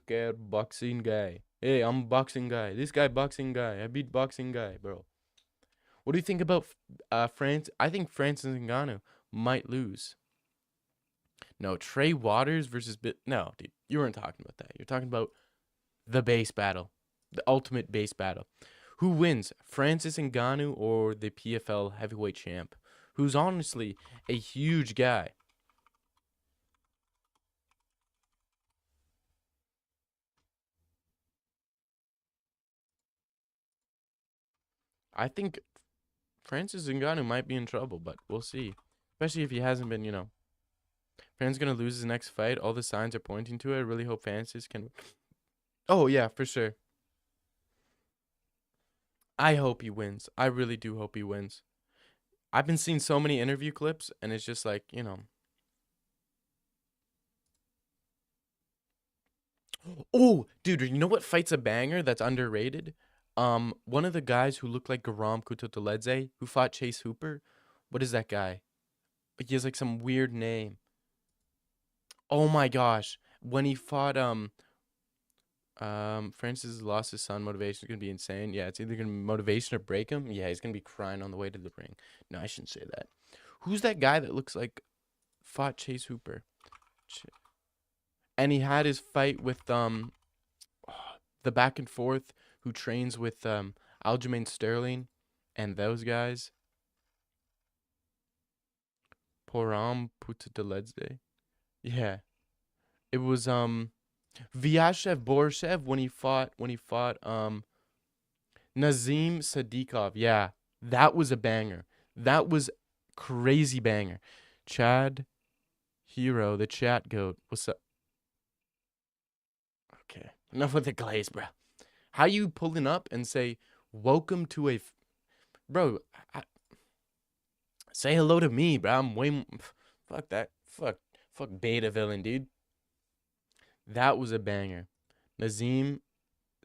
care boxing guy. Hey, I'm boxing guy. This guy boxing guy. I beat boxing guy, bro. What do you think about France? I think Francis Ngannou might lose. No, Trey Waters versus no, dude. You weren't talking about that. You're talking about the base battle, the ultimate base battle. Who wins, Francis Ngannou or the PFL heavyweight champ, who's honestly a huge guy? I think Francis Ngannou might be in trouble, but we'll see. Especially if he hasn't been, Francis gonna lose his next fight. All the signs are pointing to it. I really hope Francis can. Oh yeah, for sure. I hope he wins. I really do hope he wins. I've been seeing so many interview clips, and it's just like. Oh, dude, you know what fight's a banger that's underrated? One of the guys who looked like Garam Kutateledze, who fought Chase Hooper. What is that guy? He has like some weird name. Oh my gosh. When he fought Francis lost his son, motivation is gonna be insane. Yeah, it's either gonna be motivation or break him. Yeah, he's gonna be crying on the way to the ring. No, I shouldn't say that. Who's that guy that looks like fought Chase Hooper? And he had his fight with the back and forth who trains with Aljamain Sterling and those guys. Poram Putateledze. Yeah. It was Vyashev Borshev when he fought Nazim Sadikov. Yeah. That was a banger. That was crazy banger. Chad Hero, the chat goat. What's up? Okay. Enough with the glaze, bro. How you pulling up and say, welcome to bro, say hello to me, bro. I'm fuck that. Fuck beta villain, dude. That was a banger. Nazim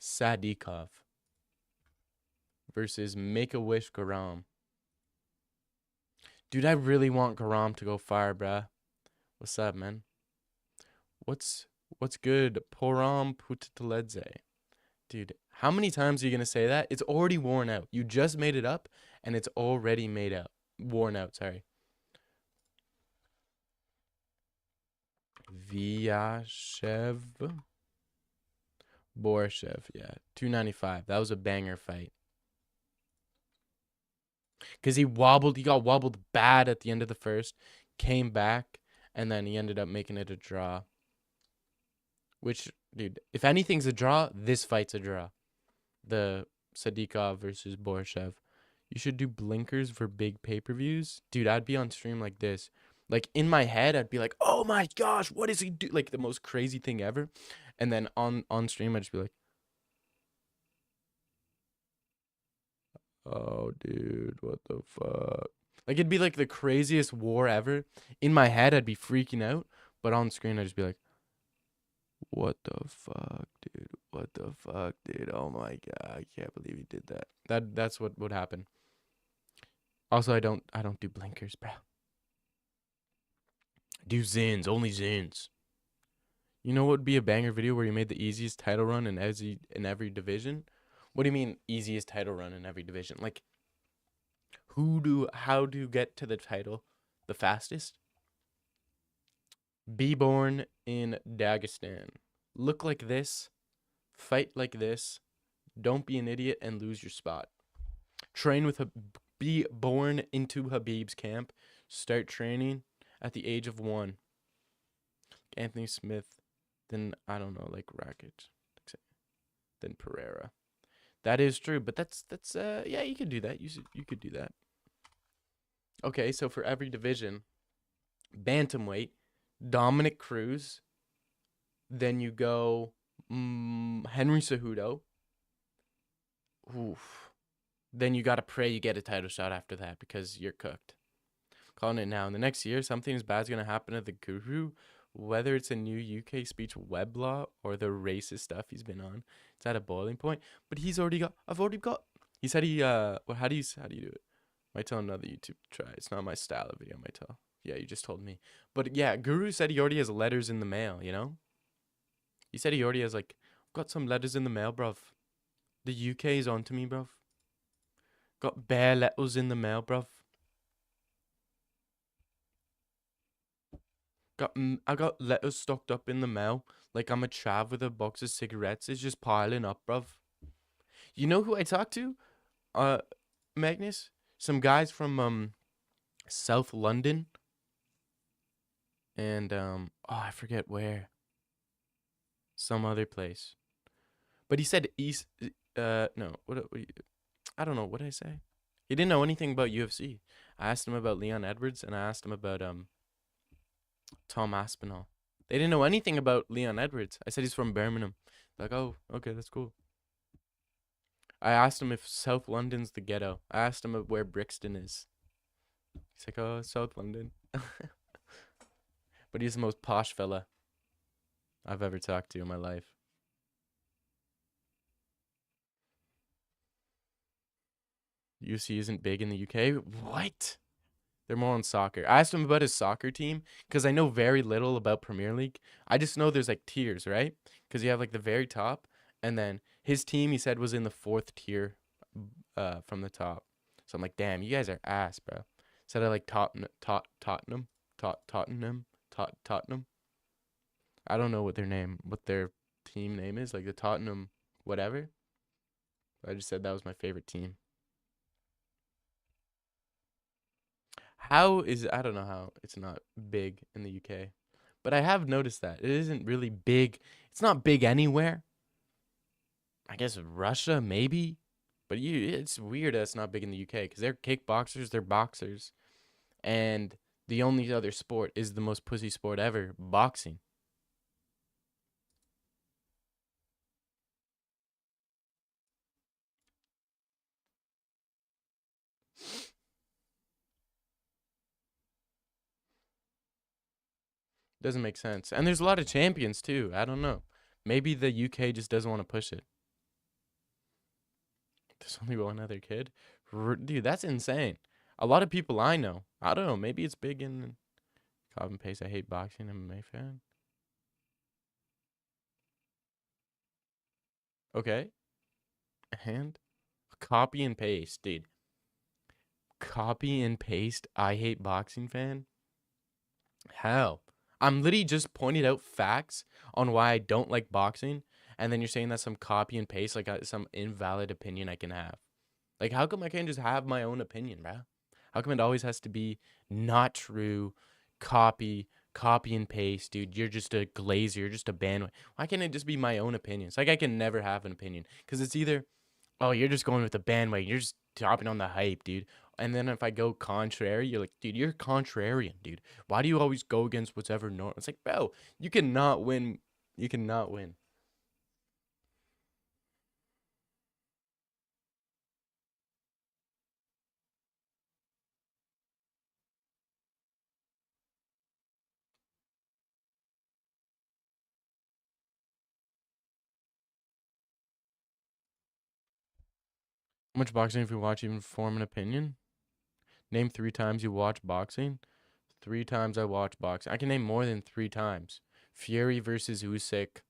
Sadikov versus Make a Wish Garam. Dude, I really want Garam to go fire, bruh. What's up, man? What's what's good? Poram Putateledze. Dude, how many times are you gonna say that? It's already worn out. You just made it up and it's already made out. Worn out, sorry. Vyashev Borshev, yeah. 295. That was a banger fight. Because he got wobbled bad at the end of the first, came back, and then he ended up making it a draw. Which, dude, if anything's a draw, this fight's a draw. The Sadikov versus Borshev. You should do blinkers for big pay-per-views. Dude, I'd be on stream like this. Like, in my head, I'd be like, oh my gosh, what does he do? Like, the most crazy thing ever. And then on stream, I'd just be like, oh, dude, what the fuck? Like, it'd be like the craziest war ever. In my head, I'd be freaking out. But on screen, I'd just be like, what the fuck, dude? What the fuck, dude? Oh my god, I can't believe he did that. That's what would happen. Also, I don't do blinkers, bro. Do zins, only zins. You know what would be a banger video where you made the easiest title run in every division? What do you mean easiest title run in every division? Like how do you get to the title the fastest? Be born in Dagestan. Look like this, fight like this. Don't be an idiot and lose your spot. Train with be born into Habib's camp. Start training at the age of 1. Anthony Smith, then I don't know, like Rakic, then Pereira. That is true, but that's yeah, you could do that. You could do that. Okay, so for every division, bantamweight, Dominic Cruz, then you go Henry Cejudo. Oof. Then you gotta pray you get a title shot after that because you're cooked. Calling it now. In the next year, something as bad is gonna happen to the Guru, whether it's a new UK speech web law or the racist stuff he's been on. It's at a boiling point. But he's already got. I've already got. He said he. Well, how do you do it? Might tell another YouTube try. It's not my style of video. Might tell. Yeah, you just told me. But yeah, Guru said he already has letters in the mail. You know. He said he already has like got some letters in the mail, bruv. The UK is on to me, bruv. Got bare letters in the mail, bruv. I got letters stocked up in the mail. Like I'm a chav with a box of cigarettes. It's just piling up, bruv. You know who I talked to? Uh, Magnus? Some guys from South London and oh, I forget where. Some other place. But he said East no, I don't know, what did I say? He didn't know anything about UFC. I asked him about Leon Edwards and I asked him about Tom Aspinall. They didn't know anything about Leon Edwards. I said he's from Birmingham. Like, oh, okay, that's cool. I asked him if South London's the ghetto. I asked him where Brixton is. He's like, oh, South London. But he's the most posh fella I've ever talked to in my life. UC isn't big in the UK. What? They're more on soccer. I asked him about his soccer team because I know very little about Premier League. I just know there's like tiers, right? Because you have like the very top, and then his team he said was in the fourth tier, from the top. So I'm like, damn, you guys are ass, bro. Said I like Tottenham. I don't know what their team name is, like the Tottenham whatever. I just said that was my favorite team. I don't know how it's not big in the UK. But I have noticed that it isn't really big. It's not big anywhere. I guess Russia maybe, but it's weird that it's not big in the UK because they're kickboxers, they're boxers, and the only other sport is the most pussy sport ever, boxing. Doesn't make sense. And there's a lot of champions too. I don't know. Maybe the UK just doesn't want to push it. There's only one other kid. Dude, that's insane. A lot of people I know. I don't know. Maybe it's big in copy and paste. I hate boxing. I'm a fan. Okay. And copy and paste, dude. Copy and paste. I hate boxing fan. Hell, I'm literally just pointing out facts on why I don't like boxing, and then you're saying that's some copy and paste, like some invalid opinion I can have. Like, how come I can't just have my own opinion, bro? How come it always has to be not true, copy and paste, dude? You're just a glazer, you're just a bandwagon. Why can't it just be my own opinion? It's like I can never have an opinion because it's either, oh, you're just going with the bandwagon, you're just dropping on the hype, dude. And then if I go contrary, you're like, dude, you're contrarian, dude. Why do you always go against what's ever normal? It's like, bro, you cannot win. You cannot win. How much boxing if you watch even form an opinion? Name 3 times you watch boxing. 3 times I watch boxing. I can name more than 3 times. Fury versus Usyk.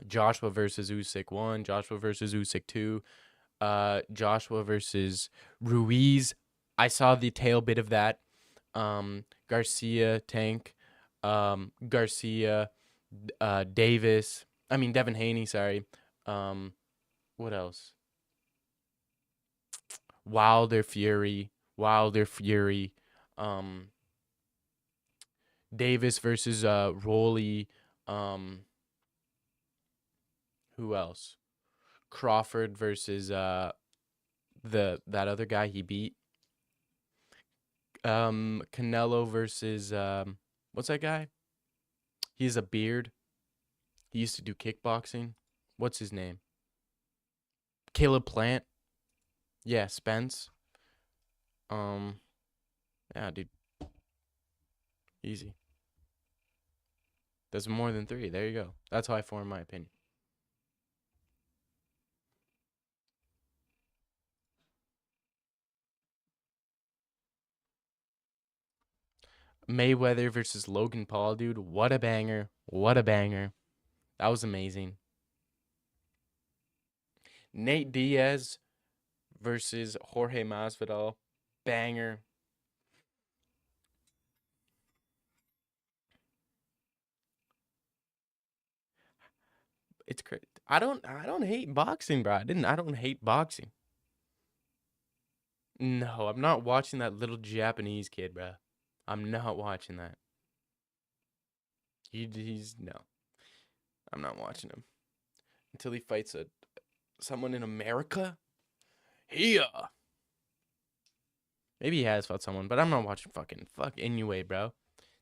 Joshua versus Usyk 1. Joshua versus Usyk 2. Joshua versus Ruiz. I saw the tail bit of that. Garcia Tank. Garcia. Davis. I mean Devin Haney. Sorry. What else? Wilder Fury. Wilder Fury. Um, Davis versus Rolly. Um, who else? Crawford versus the that other guy he beat. Canelo versus what's that guy? He has a beard. He used to do kickboxing. What's his name? Caleb Plant. Yeah, Spence. Um, yeah, dude, easy. There's more than 3. There you go. That's how I form my opinion. Mayweather versus Logan Paul, dude. What a banger. What a banger. That was amazing. Nate Diaz versus Jorge Masvidal. Banger. It's crazy. I don't hate boxing, bro. I don't hate boxing. No, I'm not watching that little Japanese kid, bro. I'm not watching that. He's no. I'm not watching him until he fights someone in America. Yeah. Maybe he has fought someone, but I'm not watching fuck anyway, bro.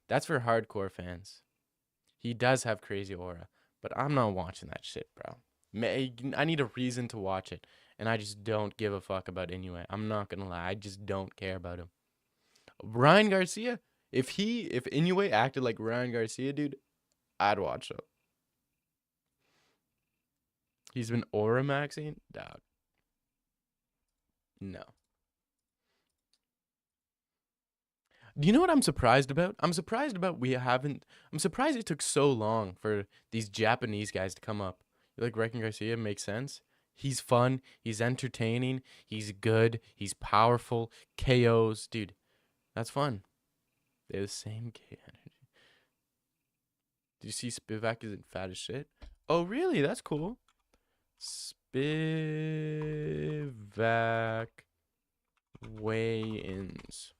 That's for hardcore fans. He does have crazy aura, but I'm not watching that shit, bro. I need a reason to watch it, and I just don't give a fuck about anyway. I'm not gonna lie, I just don't care about him. Ryan Garcia, if Inoue acted like Ryan Garcia, dude, I'd watch him. He's been aura maxing, dog. No. Do you know what I'm surprised about? I'm surprised about we haven't. I'm surprised it took so long for these Japanese guys to come up. You like Ryan Garcia makes sense. He's fun. He's entertaining. He's good. He's powerful. KOs, dude. That's fun. They're the same K energy. Did you see Spivak isn't fat as shit? Oh, really? That's cool. Spivak weigh-ins.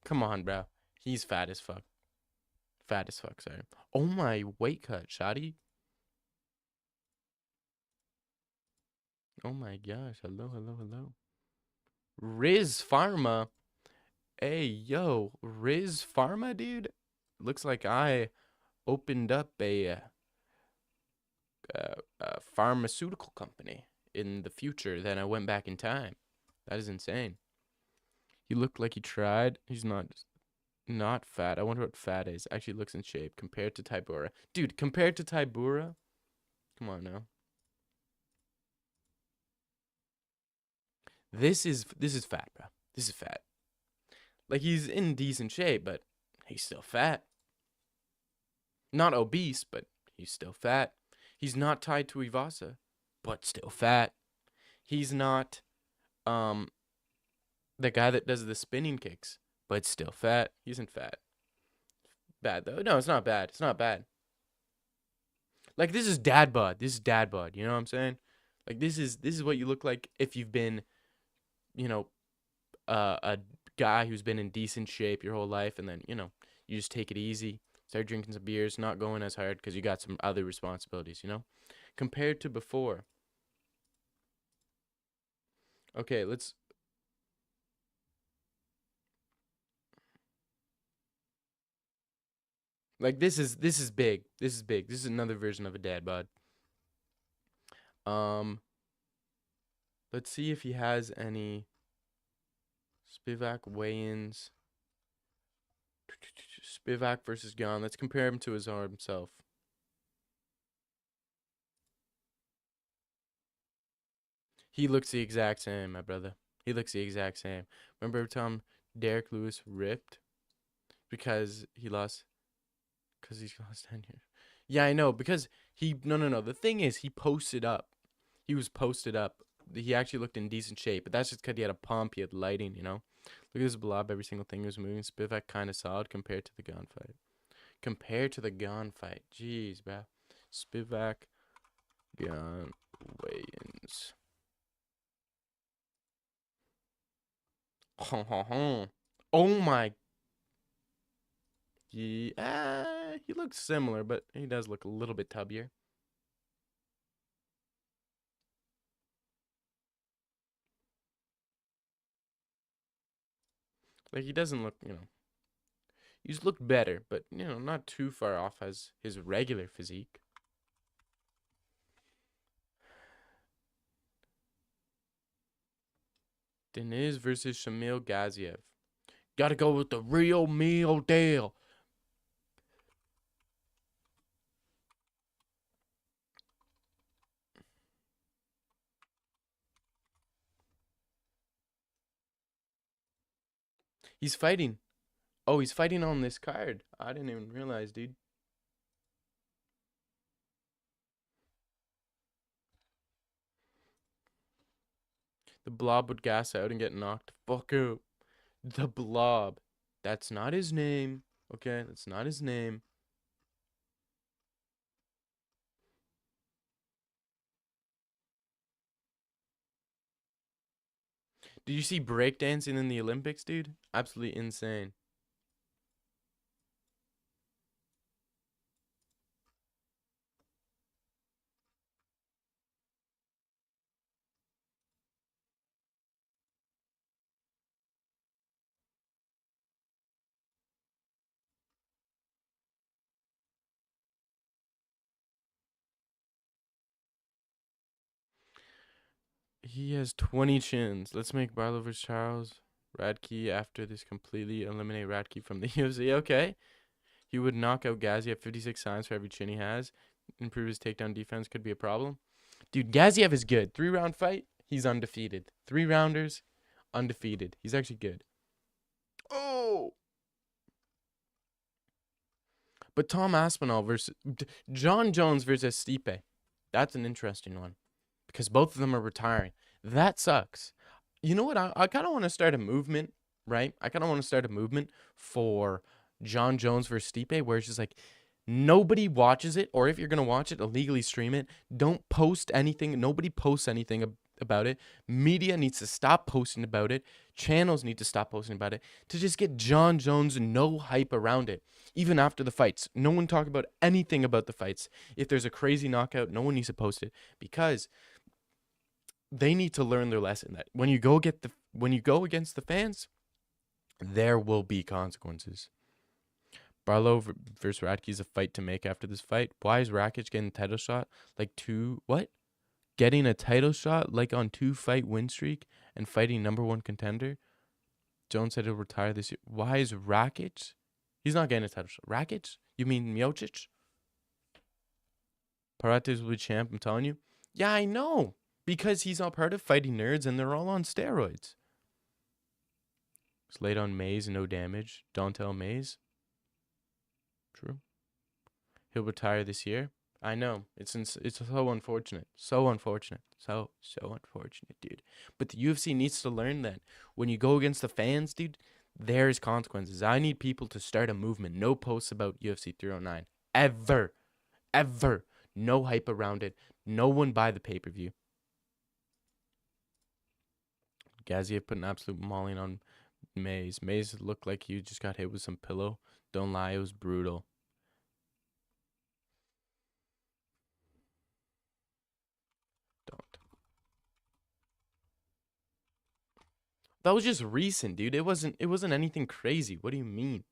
Come on, bro. He's fat as fuck. Fat as fuck, sorry. Oh my weight cut, shoddy. Oh my gosh. Hello, hello, hello. Riz Pharma. Hey, yo. Riz Pharma, dude. Looks like I opened up a pharmaceutical company in the future. Then I went back in time. That is insane. He looked like he tried. He's not fat. I wonder what fat is. Actually looks in shape compared to Tybura. Dude, compared to Tybura? Come on now. This is fat, bro. This is fat. Like he's in decent shape, but he's still fat. Not obese, but he's still fat. He's not tied to Ivasa, but still fat. He's not um the guy that does the spinning kicks, but still fat. He isn't fat. Bad though. No, it's not bad. It's not bad. Like this is dad bod. This is dad bod. You know what I'm saying? Like this is what you look like if you've been, you know, a guy who's been in decent shape your whole life, and then you just take it easy, start drinking some beers, not going as hard because you got some other responsibilities. Compared to before. Okay, let's. Like this is big. This is big. This is another version of a dad bod. Um, let's see if he has any Spivak weigh-ins. Spivak versus Gon. Let's compare him to his arm himself. He looks the exact same, my brother. He looks the exact same. Remember every time Derek Lewis ripped because he lost, because he lost 10 years. Yeah, I know. Because he no. The thing is, he posted up. He was posted up. He actually looked in decent shape, but that's just because he had a pump. He had lighting. Look at this blob. Every single thing was moving. Spivak kind of solid compared to the gun fight. Compared to the gun fight, jeez, bro. Spivak gun weigh-ins. Oh my. Yeah, he looks similar, but he does look a little bit tubbier. Like he doesn't look. He's looked better, but not too far off as his regular physique. Deniz versus Shamil Gaziev. Gotta go with the real meal deal. He's fighting. Oh, he's fighting on this card. I didn't even realize, dude. The Blob would gas out and get knocked the fuck out. The Blob. That's not his name. Okay, that's not his name. Did you see breakdancing in the Olympics, dude? Absolutely insane. He has 20 chins. Let's make Barlow vs. Charles Radke after this completely eliminate Radke from the UFC. Okay. He would knock out Gaziev 56 times for every chin he has. Improve his takedown defense could be a problem. Dude, Gaziev is good. 3-round fight, he's undefeated. 3-rounders, undefeated. He's actually good. Oh! But Tom Aspinall versus John Jones versus Stipe. That's an interesting one. Because both of them are retiring. That sucks. You know what? I kind of want to start a movement, right? I kind of want to start a movement for John Jones versus Stipe, where it's just like nobody watches it, or if you're gonna watch it, illegally stream it. Don't post anything. Nobody posts anything about it. Media needs to stop posting about it. Channels need to stop posting about it to just get John Jones no hype around it. Even after the fights, no one talk about anything about the fights. If there's a crazy knockout, no one needs to post it because they need to learn their lesson that when you go against the fans, there will be consequences. Barlow versus Radke is a fight to make after this fight. Why is Rakic getting a title shot getting a title shot like on 2-fight win streak and fighting #1 contender? Jones said he'll retire this year. Why is Rakic? He's not getting a title shot. Rakic? You mean Miocic? Parates will be champ, I'm telling you. Yeah, I know. Because he's not part of Fighting Nerds and they're all on steroids. It's late on Mays, no damage. Dontel Mays. True. He'll retire this year. I know. It's so unfortunate. So unfortunate. So unfortunate, dude. But the UFC needs to learn that when you go against the fans, dude, there's consequences. I need people to start a movement. No posts about UFC 309. Ever. Ever. No hype around it. No one buy the pay-per-view. Gaziev put an absolute mauling on Mays. Mays looked like he just got hit with some pillow. Don't lie, it was brutal. Don't. That was just recent, dude. It wasn't anything crazy. What do you mean?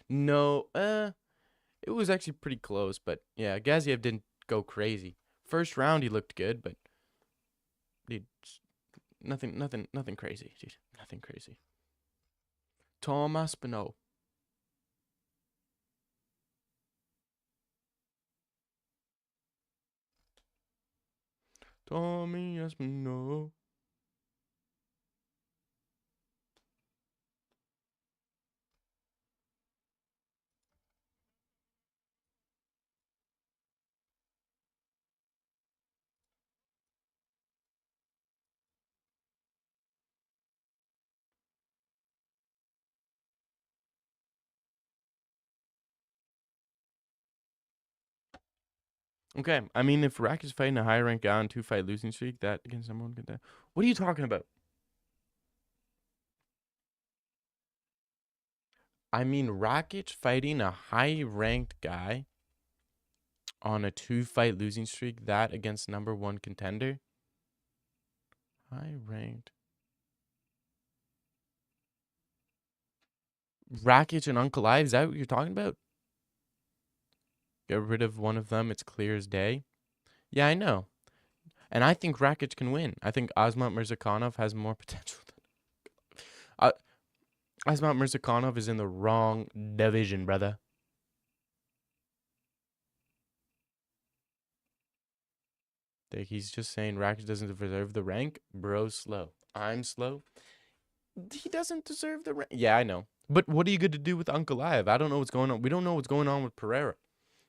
No, it was actually pretty close, but yeah, Gaziev didn't go crazy. First round he looked good, but dude, nothing crazy, dude. Nothing crazy. Tom Aspinall. Tommy Aspinall. Okay, I mean, if Rack is fighting a high ranked guy on 2-fight losing streak, that against #1 contender. What are you talking about? I mean, Rakic fighting a high ranked guy on a 2-fight losing streak, that against #1 contender. High ranked. Rakic and Ankalaev, is that what you're talking about? Get rid of one of them, it's clear as day. Yeah, I know. And I think Rakic can win. I think Asmat Mirzakhanov has more potential than Asmat Mirzakhanov is in the wrong division, brother. He's just saying Rakic doesn't deserve the rank. Bro's slow. I'm slow. He doesn't deserve the rank. Yeah, I know. But what are you going to do with Ankalaev? I don't know what's going on. We don't know what's going on with Pereira.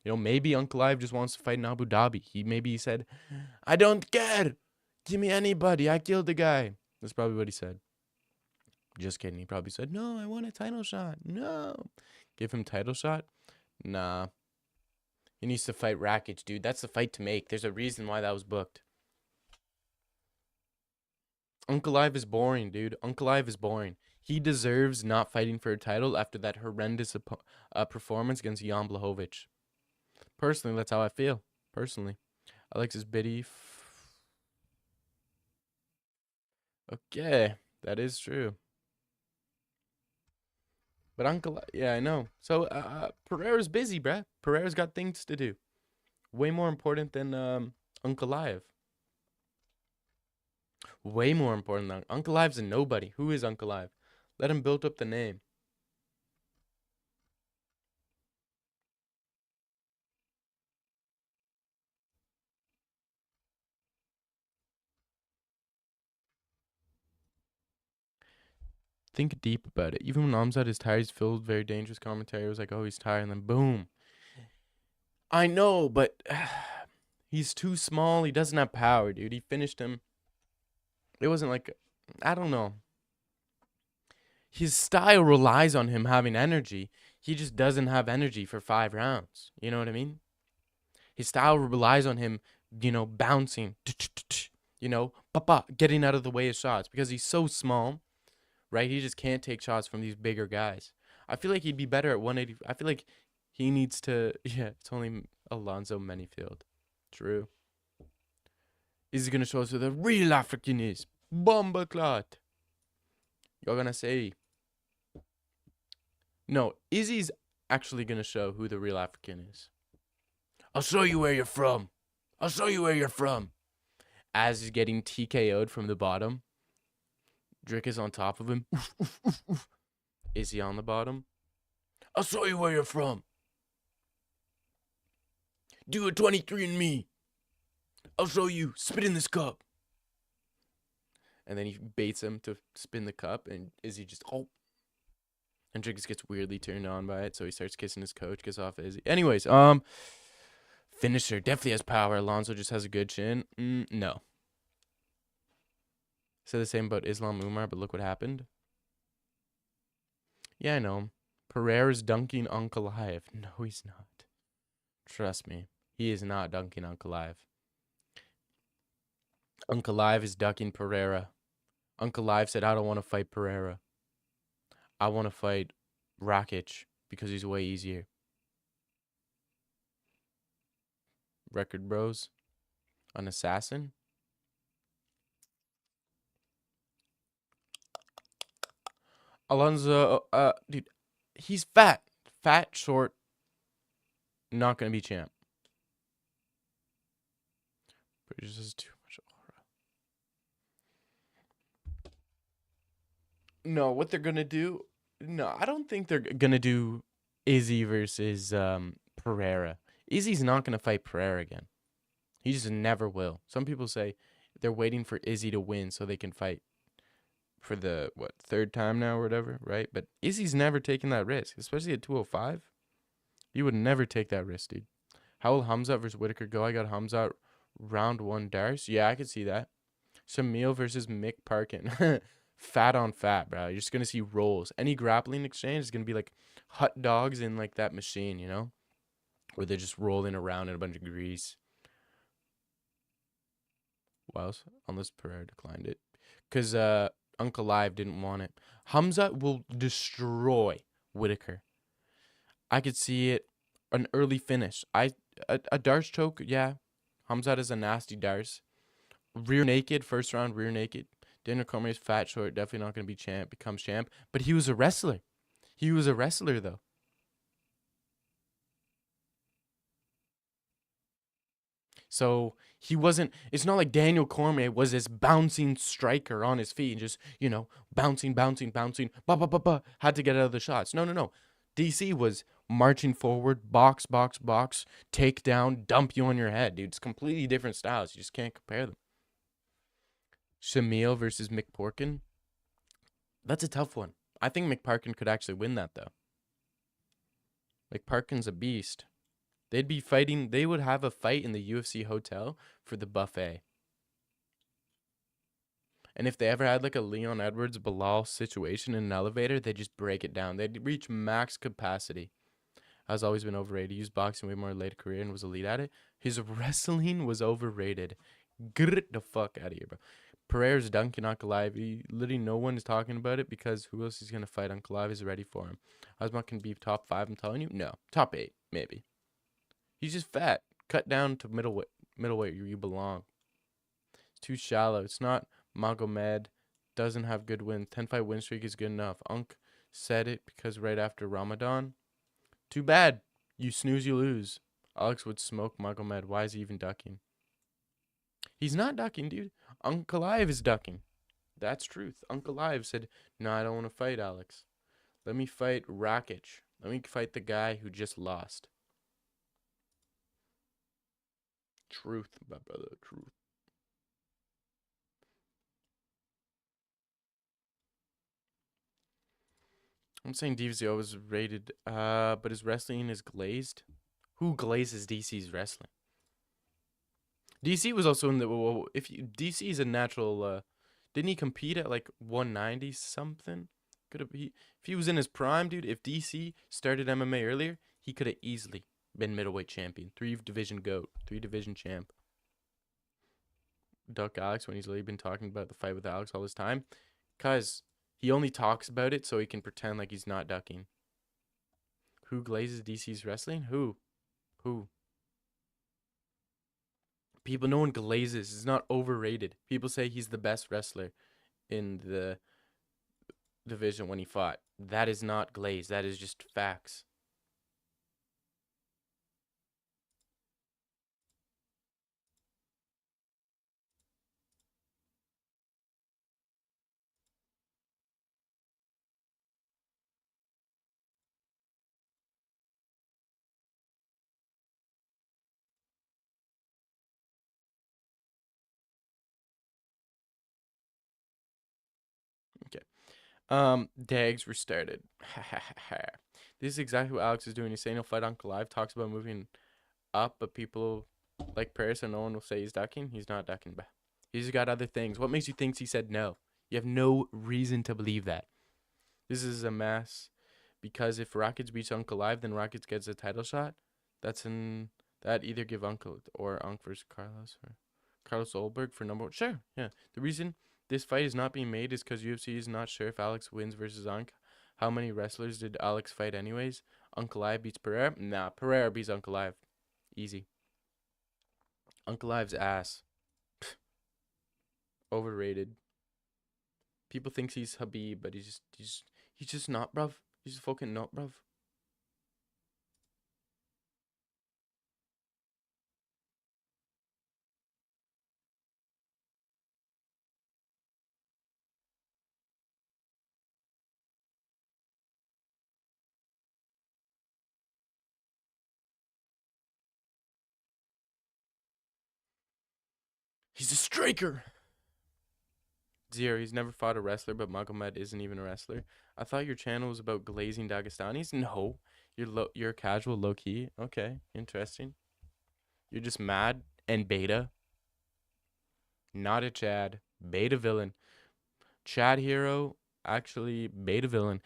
You know, maybe Ankalaev just wants to fight in Abu Dhabi. He said, I don't care. Give me anybody. I killed the guy. That's probably what he said. Just kidding. He probably said, "No, I want a title shot. No." Give him title shot? Nah. He needs to fight Rakic, dude. That's the fight to make. There's a reason why that was booked. Ankalaev is boring, dude. Ankalaev is boring. He deserves not fighting for a title after that horrendous performance against Jan Blachowicz. Personally, that's how I feel. Personally. Alexis Biddy. Okay, that is true. But yeah, I know. So Pereira's busy, bruh. Pereira's got things to do. Way more important than Ankalaev. Way more important than Ankalaev's a nobody. Who is Ankalaev? Let him build up the name. Think deep about it. Even when Amzad is tired, he's filled very dangerous commentary. It was like, oh, he's tired, and then boom. I know, but he's too small. He doesn't have power, dude. He finished him. It wasn't like, I don't know. His style relies on him having energy. He just doesn't have energy for 5 rounds. You know what I mean? His style relies on him, bouncing, getting out of the way of shots because he's so small, right? He just can't take shots from these bigger guys. I feel like he'd be better at 180. I feel like he needs to, yeah, it's only Alonzo Manyfield. True. Is he going to show us who the real African is? Bomba clot. You're going to say. No, Izzy's actually going to show who the real African is. I'll show you where you're from. I'll show you where you're from. As he's getting TKO'd from the bottom. Drick is on top of him. Izzy on the bottom. I'll show you where you're from. Do a 23andMe. I'll show you. Spit in this cup. And then he baits him to spin the cup. And Izzy just, And Drick gets weirdly turned on by it. So he starts kissing his coach. Gets off Izzy. Anyways, finisher. Definitely has power. Alonzo just has a good chin. No. Said the same about Islam Umar, but look what happened. Yeah, I know. Pereira's dunking Ankalaev. No, he's not. Trust me. He is not dunking Ankalaev. Ankalaev is ducking Pereira. Ankalaev said, I don't want to fight Pereira. I want to fight Rakic because he's way easier. Record bros. An assassin. Alonzo, dude, he's fat. Fat, short, not going to be champ. Produces too much aura. No, what they're going to do? No, I don't think they're going to do Izzy versus Pereira. Izzy's not going to fight Pereira again. He just never will. Some people say they're waiting for Izzy to win so they can fight for the, third time now or whatever, right? But Izzy's never taken that risk, especially at 205. He would never take that risk, dude. How will Hamzat versus Whitaker go? I got Hamzat round 1 Darce. Yeah, I could see that. Shamil versus Mick Parkin. Fat on fat, bro. You're just going to see rolls. Any grappling exchange is going to be like hot dogs in like that machine, where they're just rolling around in a bunch of grease. What else? Unless Pereira declined it. Because Ankalaev didn't want it. Hamzat will destroy Whitaker. I could see it. An early finish. A Darce choke, yeah. Hamzat is a nasty Darce. Rear naked, first round, rear naked. Daniel Cormier's fat, short, definitely not going to be champ, becomes champ. But he was a wrestler. He was a wrestler, though. So he wasn't, it's not like Daniel Cormier was this bouncing striker on his feet and just, bouncing, had to get out of the shots. No. DC was marching forward, box, take down, dump you on your head, dude. It's completely different styles. You just can't compare them. Shamil versus McParkin. That's a tough one. I think McParkin could actually win that, though. McParkin's a beast. They'd be fighting. They would have a fight in the UFC hotel for the buffet. And if they ever had like a Leon Edwards Bilal situation in an elevator, they'd just break it down. They'd reach max capacity. Has always been overrated. He used boxing way more late career and was elite at it. His wrestling was overrated. Get the fuck out of here, bro. Pereira's dunking Ankalaev. Literally no one is talking about it because who else is gonna fight? Ankalaev is ready for him. Asma can be top 5. I'm telling you, no, top 8 maybe. He's just fat. Cut down to middleweight. Middleweight, you belong. It's too shallow. It's not Magomed. Doesn't have good wins. 10-fight win streak is good enough. Unk said it because right after Ramadan. Too bad. You snooze, you lose. Alex would smoke Magomed. Why is he even ducking? He's not ducking, dude. Ankalaev is ducking. That's truth. Ankalaev said, "No, I don't want to fight Alex. Let me fight Rakic. Let me fight the guy who just lost." Truth, my brother. Truth. I'm saying DVZO was rated, but his wrestling is glazed. Who glazes DC's wrestling? DC was also in the. If you, DC is a natural. Didn't he compete at like 190 something? Could have he if he was in his prime, dude. If DC started MMA earlier, he could have easily been middleweight champion, 3 division goat, 3 division champ. Duck Alex when he's literally been talking about the fight with Alex all this time, cause he only talks about it so he can pretend like he's not ducking. Who glazes DC's wrestling? Who? Who? People, no one glazes. It's not overrated. People say he's the best wrestler in the division when he fought. That is not glaze. That is just facts. Okay. Dags restarted. This is exactly what Alex is doing. He's saying he'll fight Uncle Live. Talks about moving up, but people like Paris and no one will say he's ducking. He's not ducking. But he's got other things. What makes you think he said no? You have no reason to believe that. This is a mess. Because if Rockets beats Uncle Live, then Rockets gets a title shot. That's in that either give Uncle or Unc versus Carlos or Carlos Olberg for number one. Sure, yeah. The reason this fight is not being made is because UFC is not sure if Alex wins versus Unc. How many wrestlers did Alex fight anyways? Uncle Live beats Pereira? Nah, Pereira beats Uncle Live. Easy. Uncle Live's ass. Overrated. People think he's Habib, but he's just not, bruv. He's fucking not, bruv. He's a striker. Zero. He's never fought a wrestler, but Magomed isn't even a wrestler. I thought your channel was about glazing Dagestanis. No, you're casual, low key. Okay, interesting. You're just mad and beta. Not a Chad. Beta villain. Chad hero. Actually, beta villain.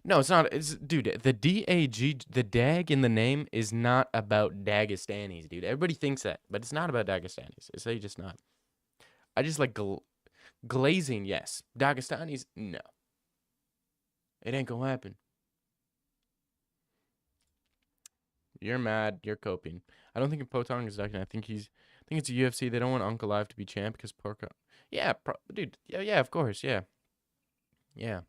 No, it's not. It's dude. The DAG, the dag in the name is not about Dagestanis, dude. Everybody thinks that, but it's not about Dagestanis. It's just not. I just like glazing. Yes, Dagestanis. No, it ain't gonna happen. You're mad. You're coping. I don't think Potong is ducking. I think it's a UFC. They don't want Uncle Live to be champ because Porco. Yeah, dude. Yeah, yeah. Of course. Yeah, yeah.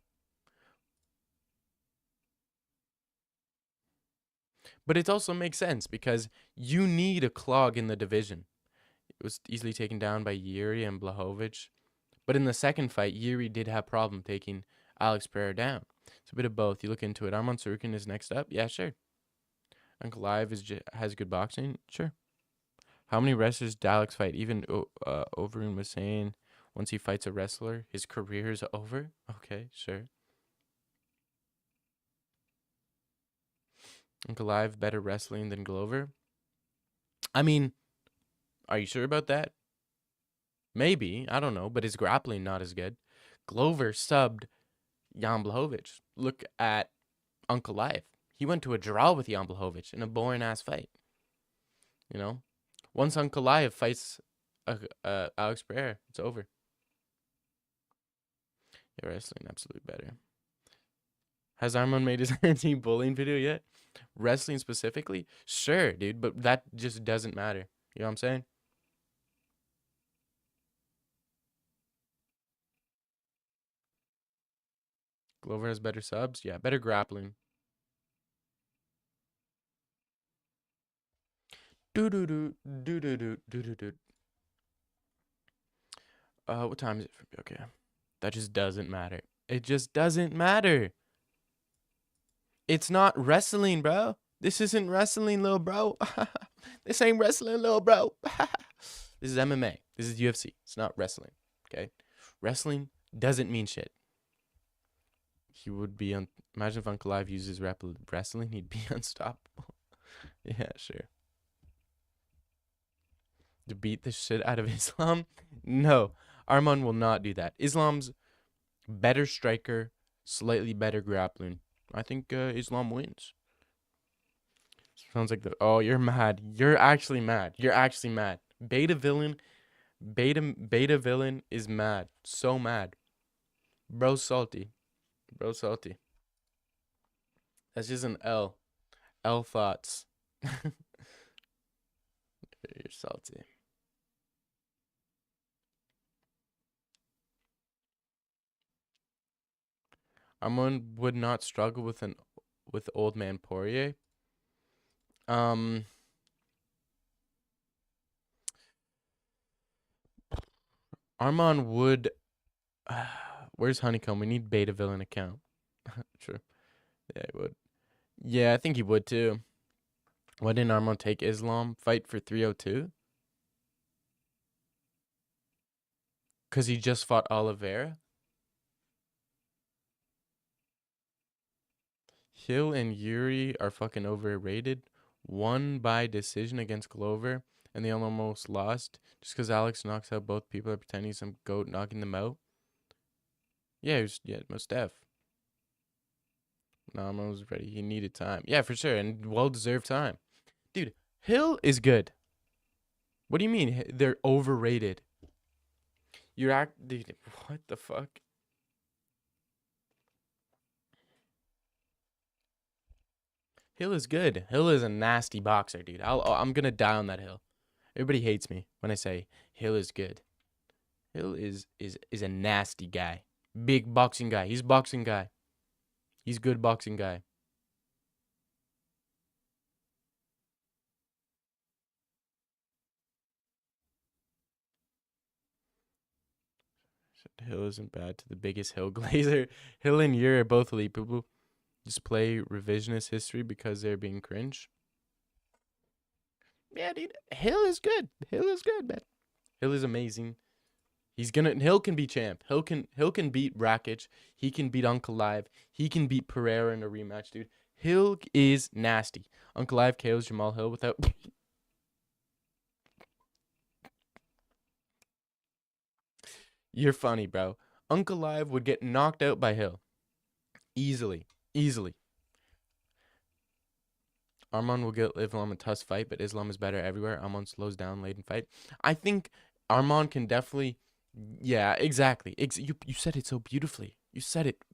But it also makes sense because you need a clog in the division. It was easily taken down by Yuri and Blahovic. But in the second fight, Yuri did have problem taking Alex Pereira down. It's a bit of both. You look into it. Arman Sarukin is next up. Yeah, sure. Uncle Live has good boxing. Sure. How many wrestlers did Alex fight? Even Overeem was saying once he fights a wrestler, his career is over. Okay, sure. Uncle Live better wrestling than Glover. I mean, are you sure about that? Maybe, I don't know, but his grappling not as good. Glover subbed Jan Blachowicz. Look at Ankalaev. He went to a draw with Jan Blachowicz in a boring ass fight. You know, once Ankalaev fights Alex Pereira, it's over. Yeah, wrestling absolutely better. Has Armand made his anti-bullying video yet? Wrestling specifically? Sure, dude, but that just doesn't matter. You know what I'm saying? Glover has better subs? Yeah, better grappling. Do do do do do do do do do. What time is it for me? Okay. That just doesn't matter. It just doesn't matter. It's not wrestling, bro. This isn't wrestling, little bro. This ain't wrestling, little bro. This is MMA. This is UFC. It's not wrestling. Okay? Wrestling doesn't mean shit. He would be on. Imagine if Uncle Live uses wrestling, he'd be unstoppable. Yeah, sure. To beat the shit out of Islam? No. Arman will not do that. Islam's better striker, slightly better grappling. I think Islam wins. Sounds like the. Oh, you're mad. You're actually mad. You're actually mad. Beta villain. Beta villain is mad. So mad. Bro salty. Bro salty. That's just an L. L thoughts. You're salty. Armand would not struggle with old man Poirier. Um, Armand would. Where's Honeycomb? We need beta villain account. True. Yeah, he would. Yeah, I think he would too. Why didn't Armand take Islam fight for 302? Because he just fought Oliveira. Hill and Yuri are fucking overrated. Won by decision against Glover, and they almost lost just because Alex knocks out both people are pretending he's some goat knocking them out. Yeah, most def. Nama was ready. He needed time. Yeah, for sure, and well deserved time. Dude, Hill is good. What do you mean they're overrated? Dude, what the fuck? Hill is good. Hill is a nasty boxer, dude. I'm gonna die on that hill. Everybody hates me when I say Hill is good. Hill is a nasty guy. Big boxing guy. He's boxing guy. He's good boxing guy. Hill isn't bad to the biggest Hill glazer. Hill and Yer are both elite people. Just play revisionist history because they're being cringe. Yeah, dude. Hill is good. Hill is good, man. Hill is amazing. Hill can be champ. Hill can beat Rakic. He can beat Uncle Live. He can beat Pereira in a rematch, dude. Hill is nasty. Uncle Live KOs Jamal Hill without. You're funny, bro. Uncle Live would get knocked out by Hill. Easily. Easily. Arman will get Islam a tough fight, but Islam is better everywhere. Arman slows down late in fight. I think Arman can definitely. Yeah, exactly. You said it so beautifully. You said it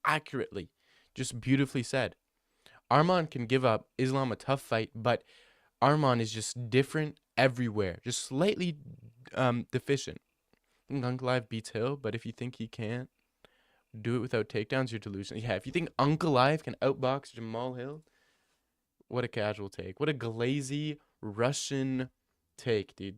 accurately. Just beautifully said. Arman can give up Islam a tough fight, but Arman is just different everywhere. Just slightly deficient. I think Uncle Live beats Hill, but if you think he can't do it without takedowns, you're delusional. Yeah, if you think Uncle Live can outbox Jamal Hill, what a casual take. What a glazy Russian take, dude.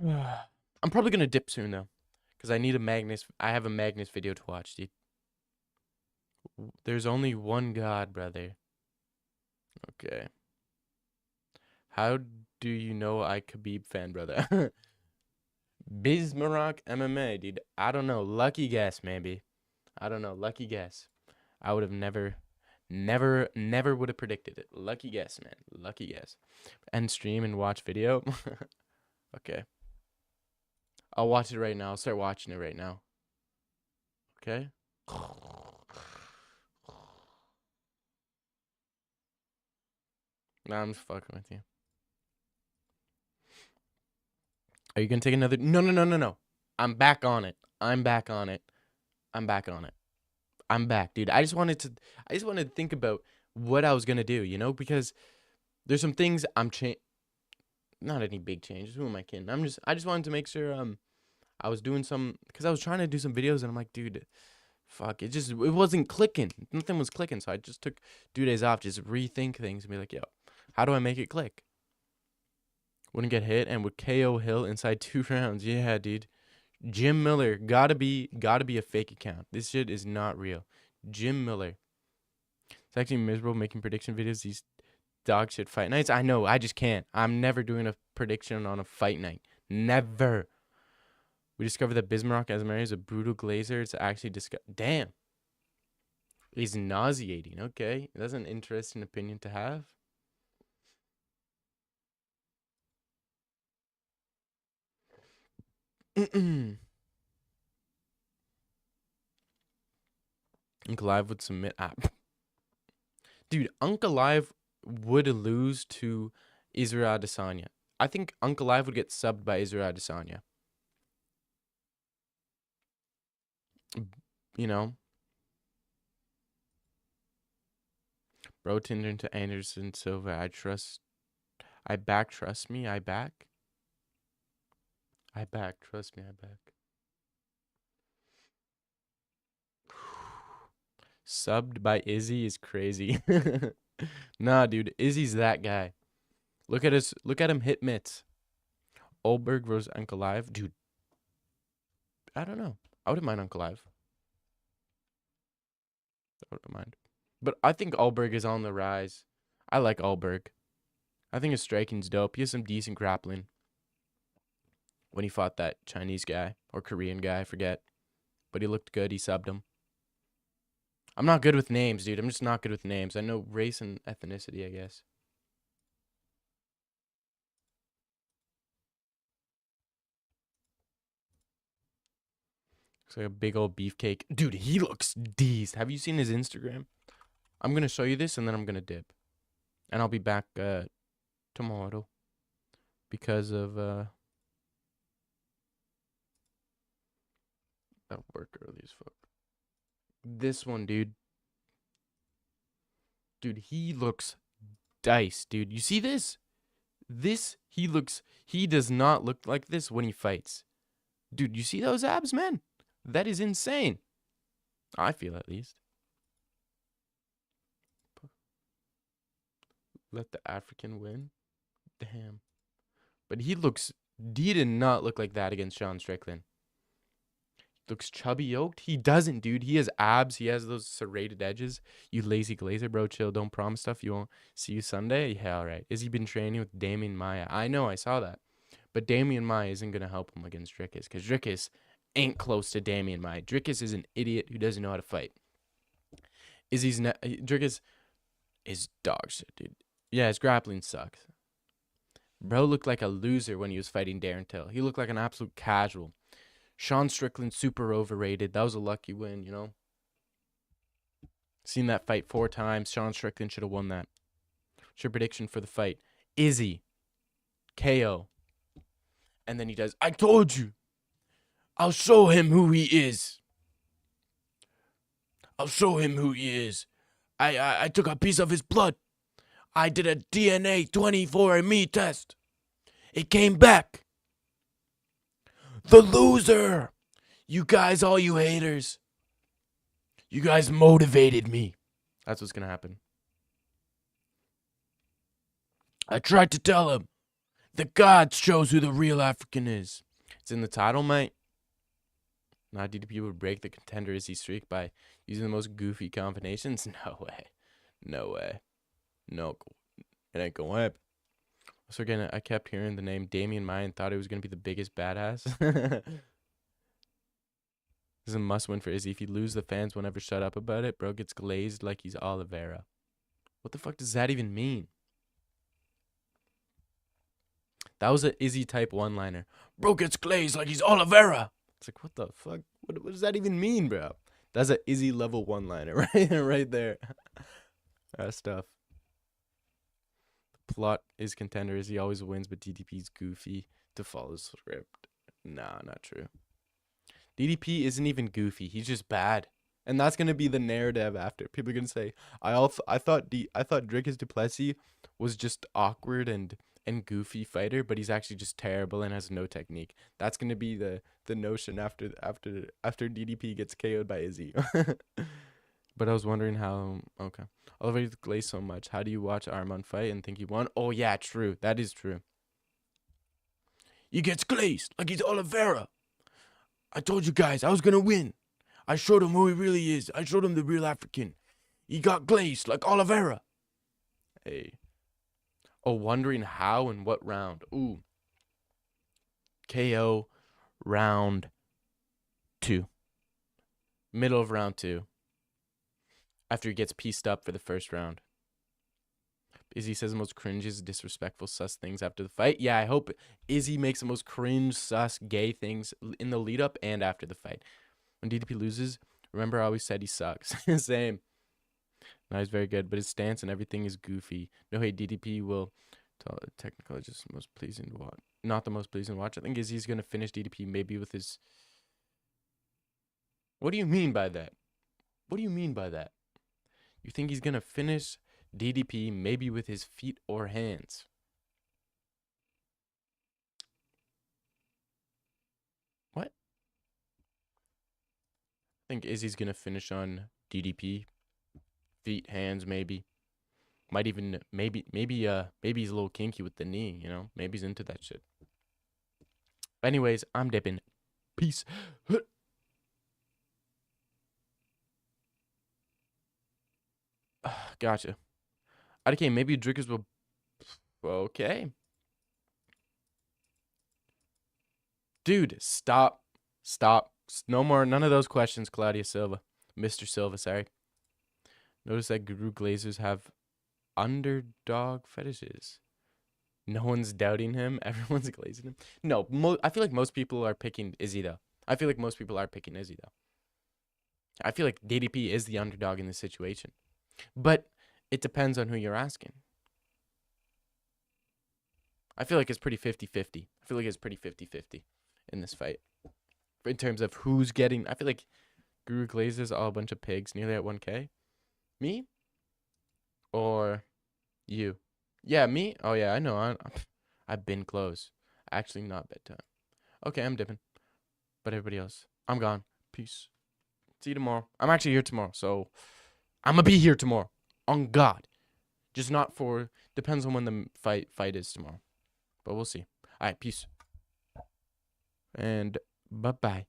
I'm probably gonna dip soon though, because I need a Magnus. I have a Magnus video to watch, dude. There's only one God, brother. Okay. How do you know I Khabib fan, brother? Bismarck MMA, dude. I don't know. Lucky guess, maybe. I don't know. Lucky guess. I would have never would have predicted it. Lucky guess, man. Lucky guess. End stream and watch video. Okay. I'll watch it right now. I'll start watching it right now. Okay. Nah, I'm just fucking with you. Are you gonna take another? No, no, no, no, no. I'm back on it. I'm back on it. I'm back on it. I'm back, dude. I just wanted to think about what I was gonna do, because there's some things not any big changes. Who am I kidding? I just wanted to make sure I was doing some, because I was trying to do some videos and I'm like, dude, fuck, it wasn't clicking. Nothing was clicking, so I just took 2 days off, just rethink things and be like, yo, how do I make it click? Wouldn't get hit and would KO Hill inside 2 rounds. Yeah, dude. Jim Miller, gotta be a fake account. This shit is not real. Jim Miller. It's actually miserable making prediction videos. These dog shit fight nights. I know. I just can't. I'm never doing a prediction on a fight night. Never. We discovered that Bismarck Asmari is a brutal glazer. It's actually damn. He's nauseating. Okay, that's an interesting opinion to have. Uncle Live would submit. Dude, Uncle Live would lose to Israel Adesanya. I think Uncle Live would get subbed by Israel Adesanya. You know? Bro turned into Anderson Silva. I back, trust me, I back. I back, trust me, I back. Subbed by Izzy is crazy. Nah, dude, Izzy's that guy. Look at him hit mitts. Olberg versus Uncle Live. Dude, I don't know. I wouldn't mind Uncle Live. I wouldn't mind. But I think Olberg is on the rise. I like Olberg. I think his striking's dope. He has some decent grappling. When he fought that Chinese guy or Korean guy, I forget. But he looked good. He subbed him. I'm not good with names, dude. I'm just not good with names. I know race and ethnicity, I guess. Looks like a big old beefcake. Dude, he looks deezed. Have you seen his Instagram? I'm going to show you this and then I'm going to dip. And I'll be back tomorrow. Because of... I'll work early as fuck. This one, dude. Dude, he looks diced, dude. You see this? He does not look like this when he fights. Dude, you see those abs, man? That is insane. I feel, at least. Let the African win? Damn. But he did not look like that against Sean Strickland. Looks chubby yoked. He doesn't, dude. He has abs. He has those serrated edges. You lazy glazer, bro. Chill. Don't promise stuff. You won't see you Sunday. Yeah, all right. Has he been training with Damian Maya? I know. I saw that. But Damian Maya isn't going to help him against Drickus because Drickus ain't close to Damian Maya. Drickus is an idiot who doesn't know how to fight. Drickus is dog shit, dude. Yeah, his grappling sucks. Bro looked like a loser when he was fighting Darren Till. He looked like an absolute casual. Sean Strickland, super overrated. That was a lucky win, Seen that fight 4 times. Sean Strickland should have won that. What's your prediction for the fight? Izzy. KO. And then he does, I told you. I'll show him who he is. I'll show him who he is. I took a piece of his blood. I did a DNA 24andMe test. It came back. The loser. You guys, all you haters. You guys motivated me. That's what's going to happen. I tried to tell him. The gods shows who the real African is. It's in the title, mate. Now, DDP would break the contender Izzy streak by using the most goofy combinations? No way. No way. No. It ain't going to happen. So again, I kept hearing the name Damian Maya and thought it was gonna be the biggest badass. This is a must win for Izzy. If you lose, the fans won't ever shut up about it. Bro gets glazed like he's Oliveira. What the fuck does that even mean? That was an Izzy type one liner. Bro gets glazed like he's Oliveira. It's like, what the fuck? What does that even mean, bro? That's an Izzy level one liner right there. That stuff. Plot is contender. Izzy always wins, but DDP's goofy to follow script. Nah, not true. DDP isn't even goofy. He's just bad. And that's gonna be the narrative after. People are gonna say, I thought Dricus Duplessis was just awkward and goofy fighter, but he's actually just terrible and has no technique. That's gonna be the notion after DDP gets KO'd by Izzy. But I was wondering how. Okay, Oliver glazed so much. How do you watch Armand fight and think he won? Oh yeah, true. That is true. He gets glazed like he's Oliveira. I told you guys I was gonna win. I showed him who he really is. I showed him the real African. He got glazed like Oliveira. Hey. Oh, wondering how and what round. Ooh. KO round 2. Middle of round 2. After he gets pieced up for the first round. Izzy says the most cringes, disrespectful, sus things after the fight. Yeah, I hope Izzy makes the most cringe, sus, gay things in the lead up and after the fight. When DDP loses, remember I always said he sucks. Same. No, he's very good, but his stance and everything is goofy. No, hey, DDP will technically just most pleasing to watch. Not the most pleasing to watch. I think Izzy's going to finish DDP maybe with his... What do you mean by that? What do you mean by that? You think he's going to finish DDP maybe with his feet or hands? What? I think Izzy's going to finish on DDP. Feet, hands, maybe. Might even, maybe he's a little kinky with the knee, you know? Maybe he's into that shit. Anyways, I'm dipping. Peace. Gotcha. Okay, maybe Drickers will... Okay. Dude, stop. Stop. No more, none of those questions, Claudia Silva. Mr. Silva, sorry. Notice that Guru Glazers have underdog fetishes. No one's doubting him. Everyone's glazing him. No, I feel like most people are picking Izzy, though. I feel like most people are picking Izzy, though. I feel like DDP is the underdog in this situation. But it depends on who you're asking. I feel like it's pretty 50-50. I feel like it's pretty 50-50 in this fight. In terms of who's getting... I feel like Guru Glazers all a bunch of pigs nearly at 1K. Me? Or you? Yeah, me? Oh, yeah, I know. I've been close. Actually, not bedtime. Okay, I'm dipping. But everybody else, I'm gone. Peace. See you tomorrow. I'm actually here tomorrow, so I'm going to be here tomorrow. On God. Just not for... Depends on when the fight is tomorrow. But we'll see. All right, peace. And bye-bye.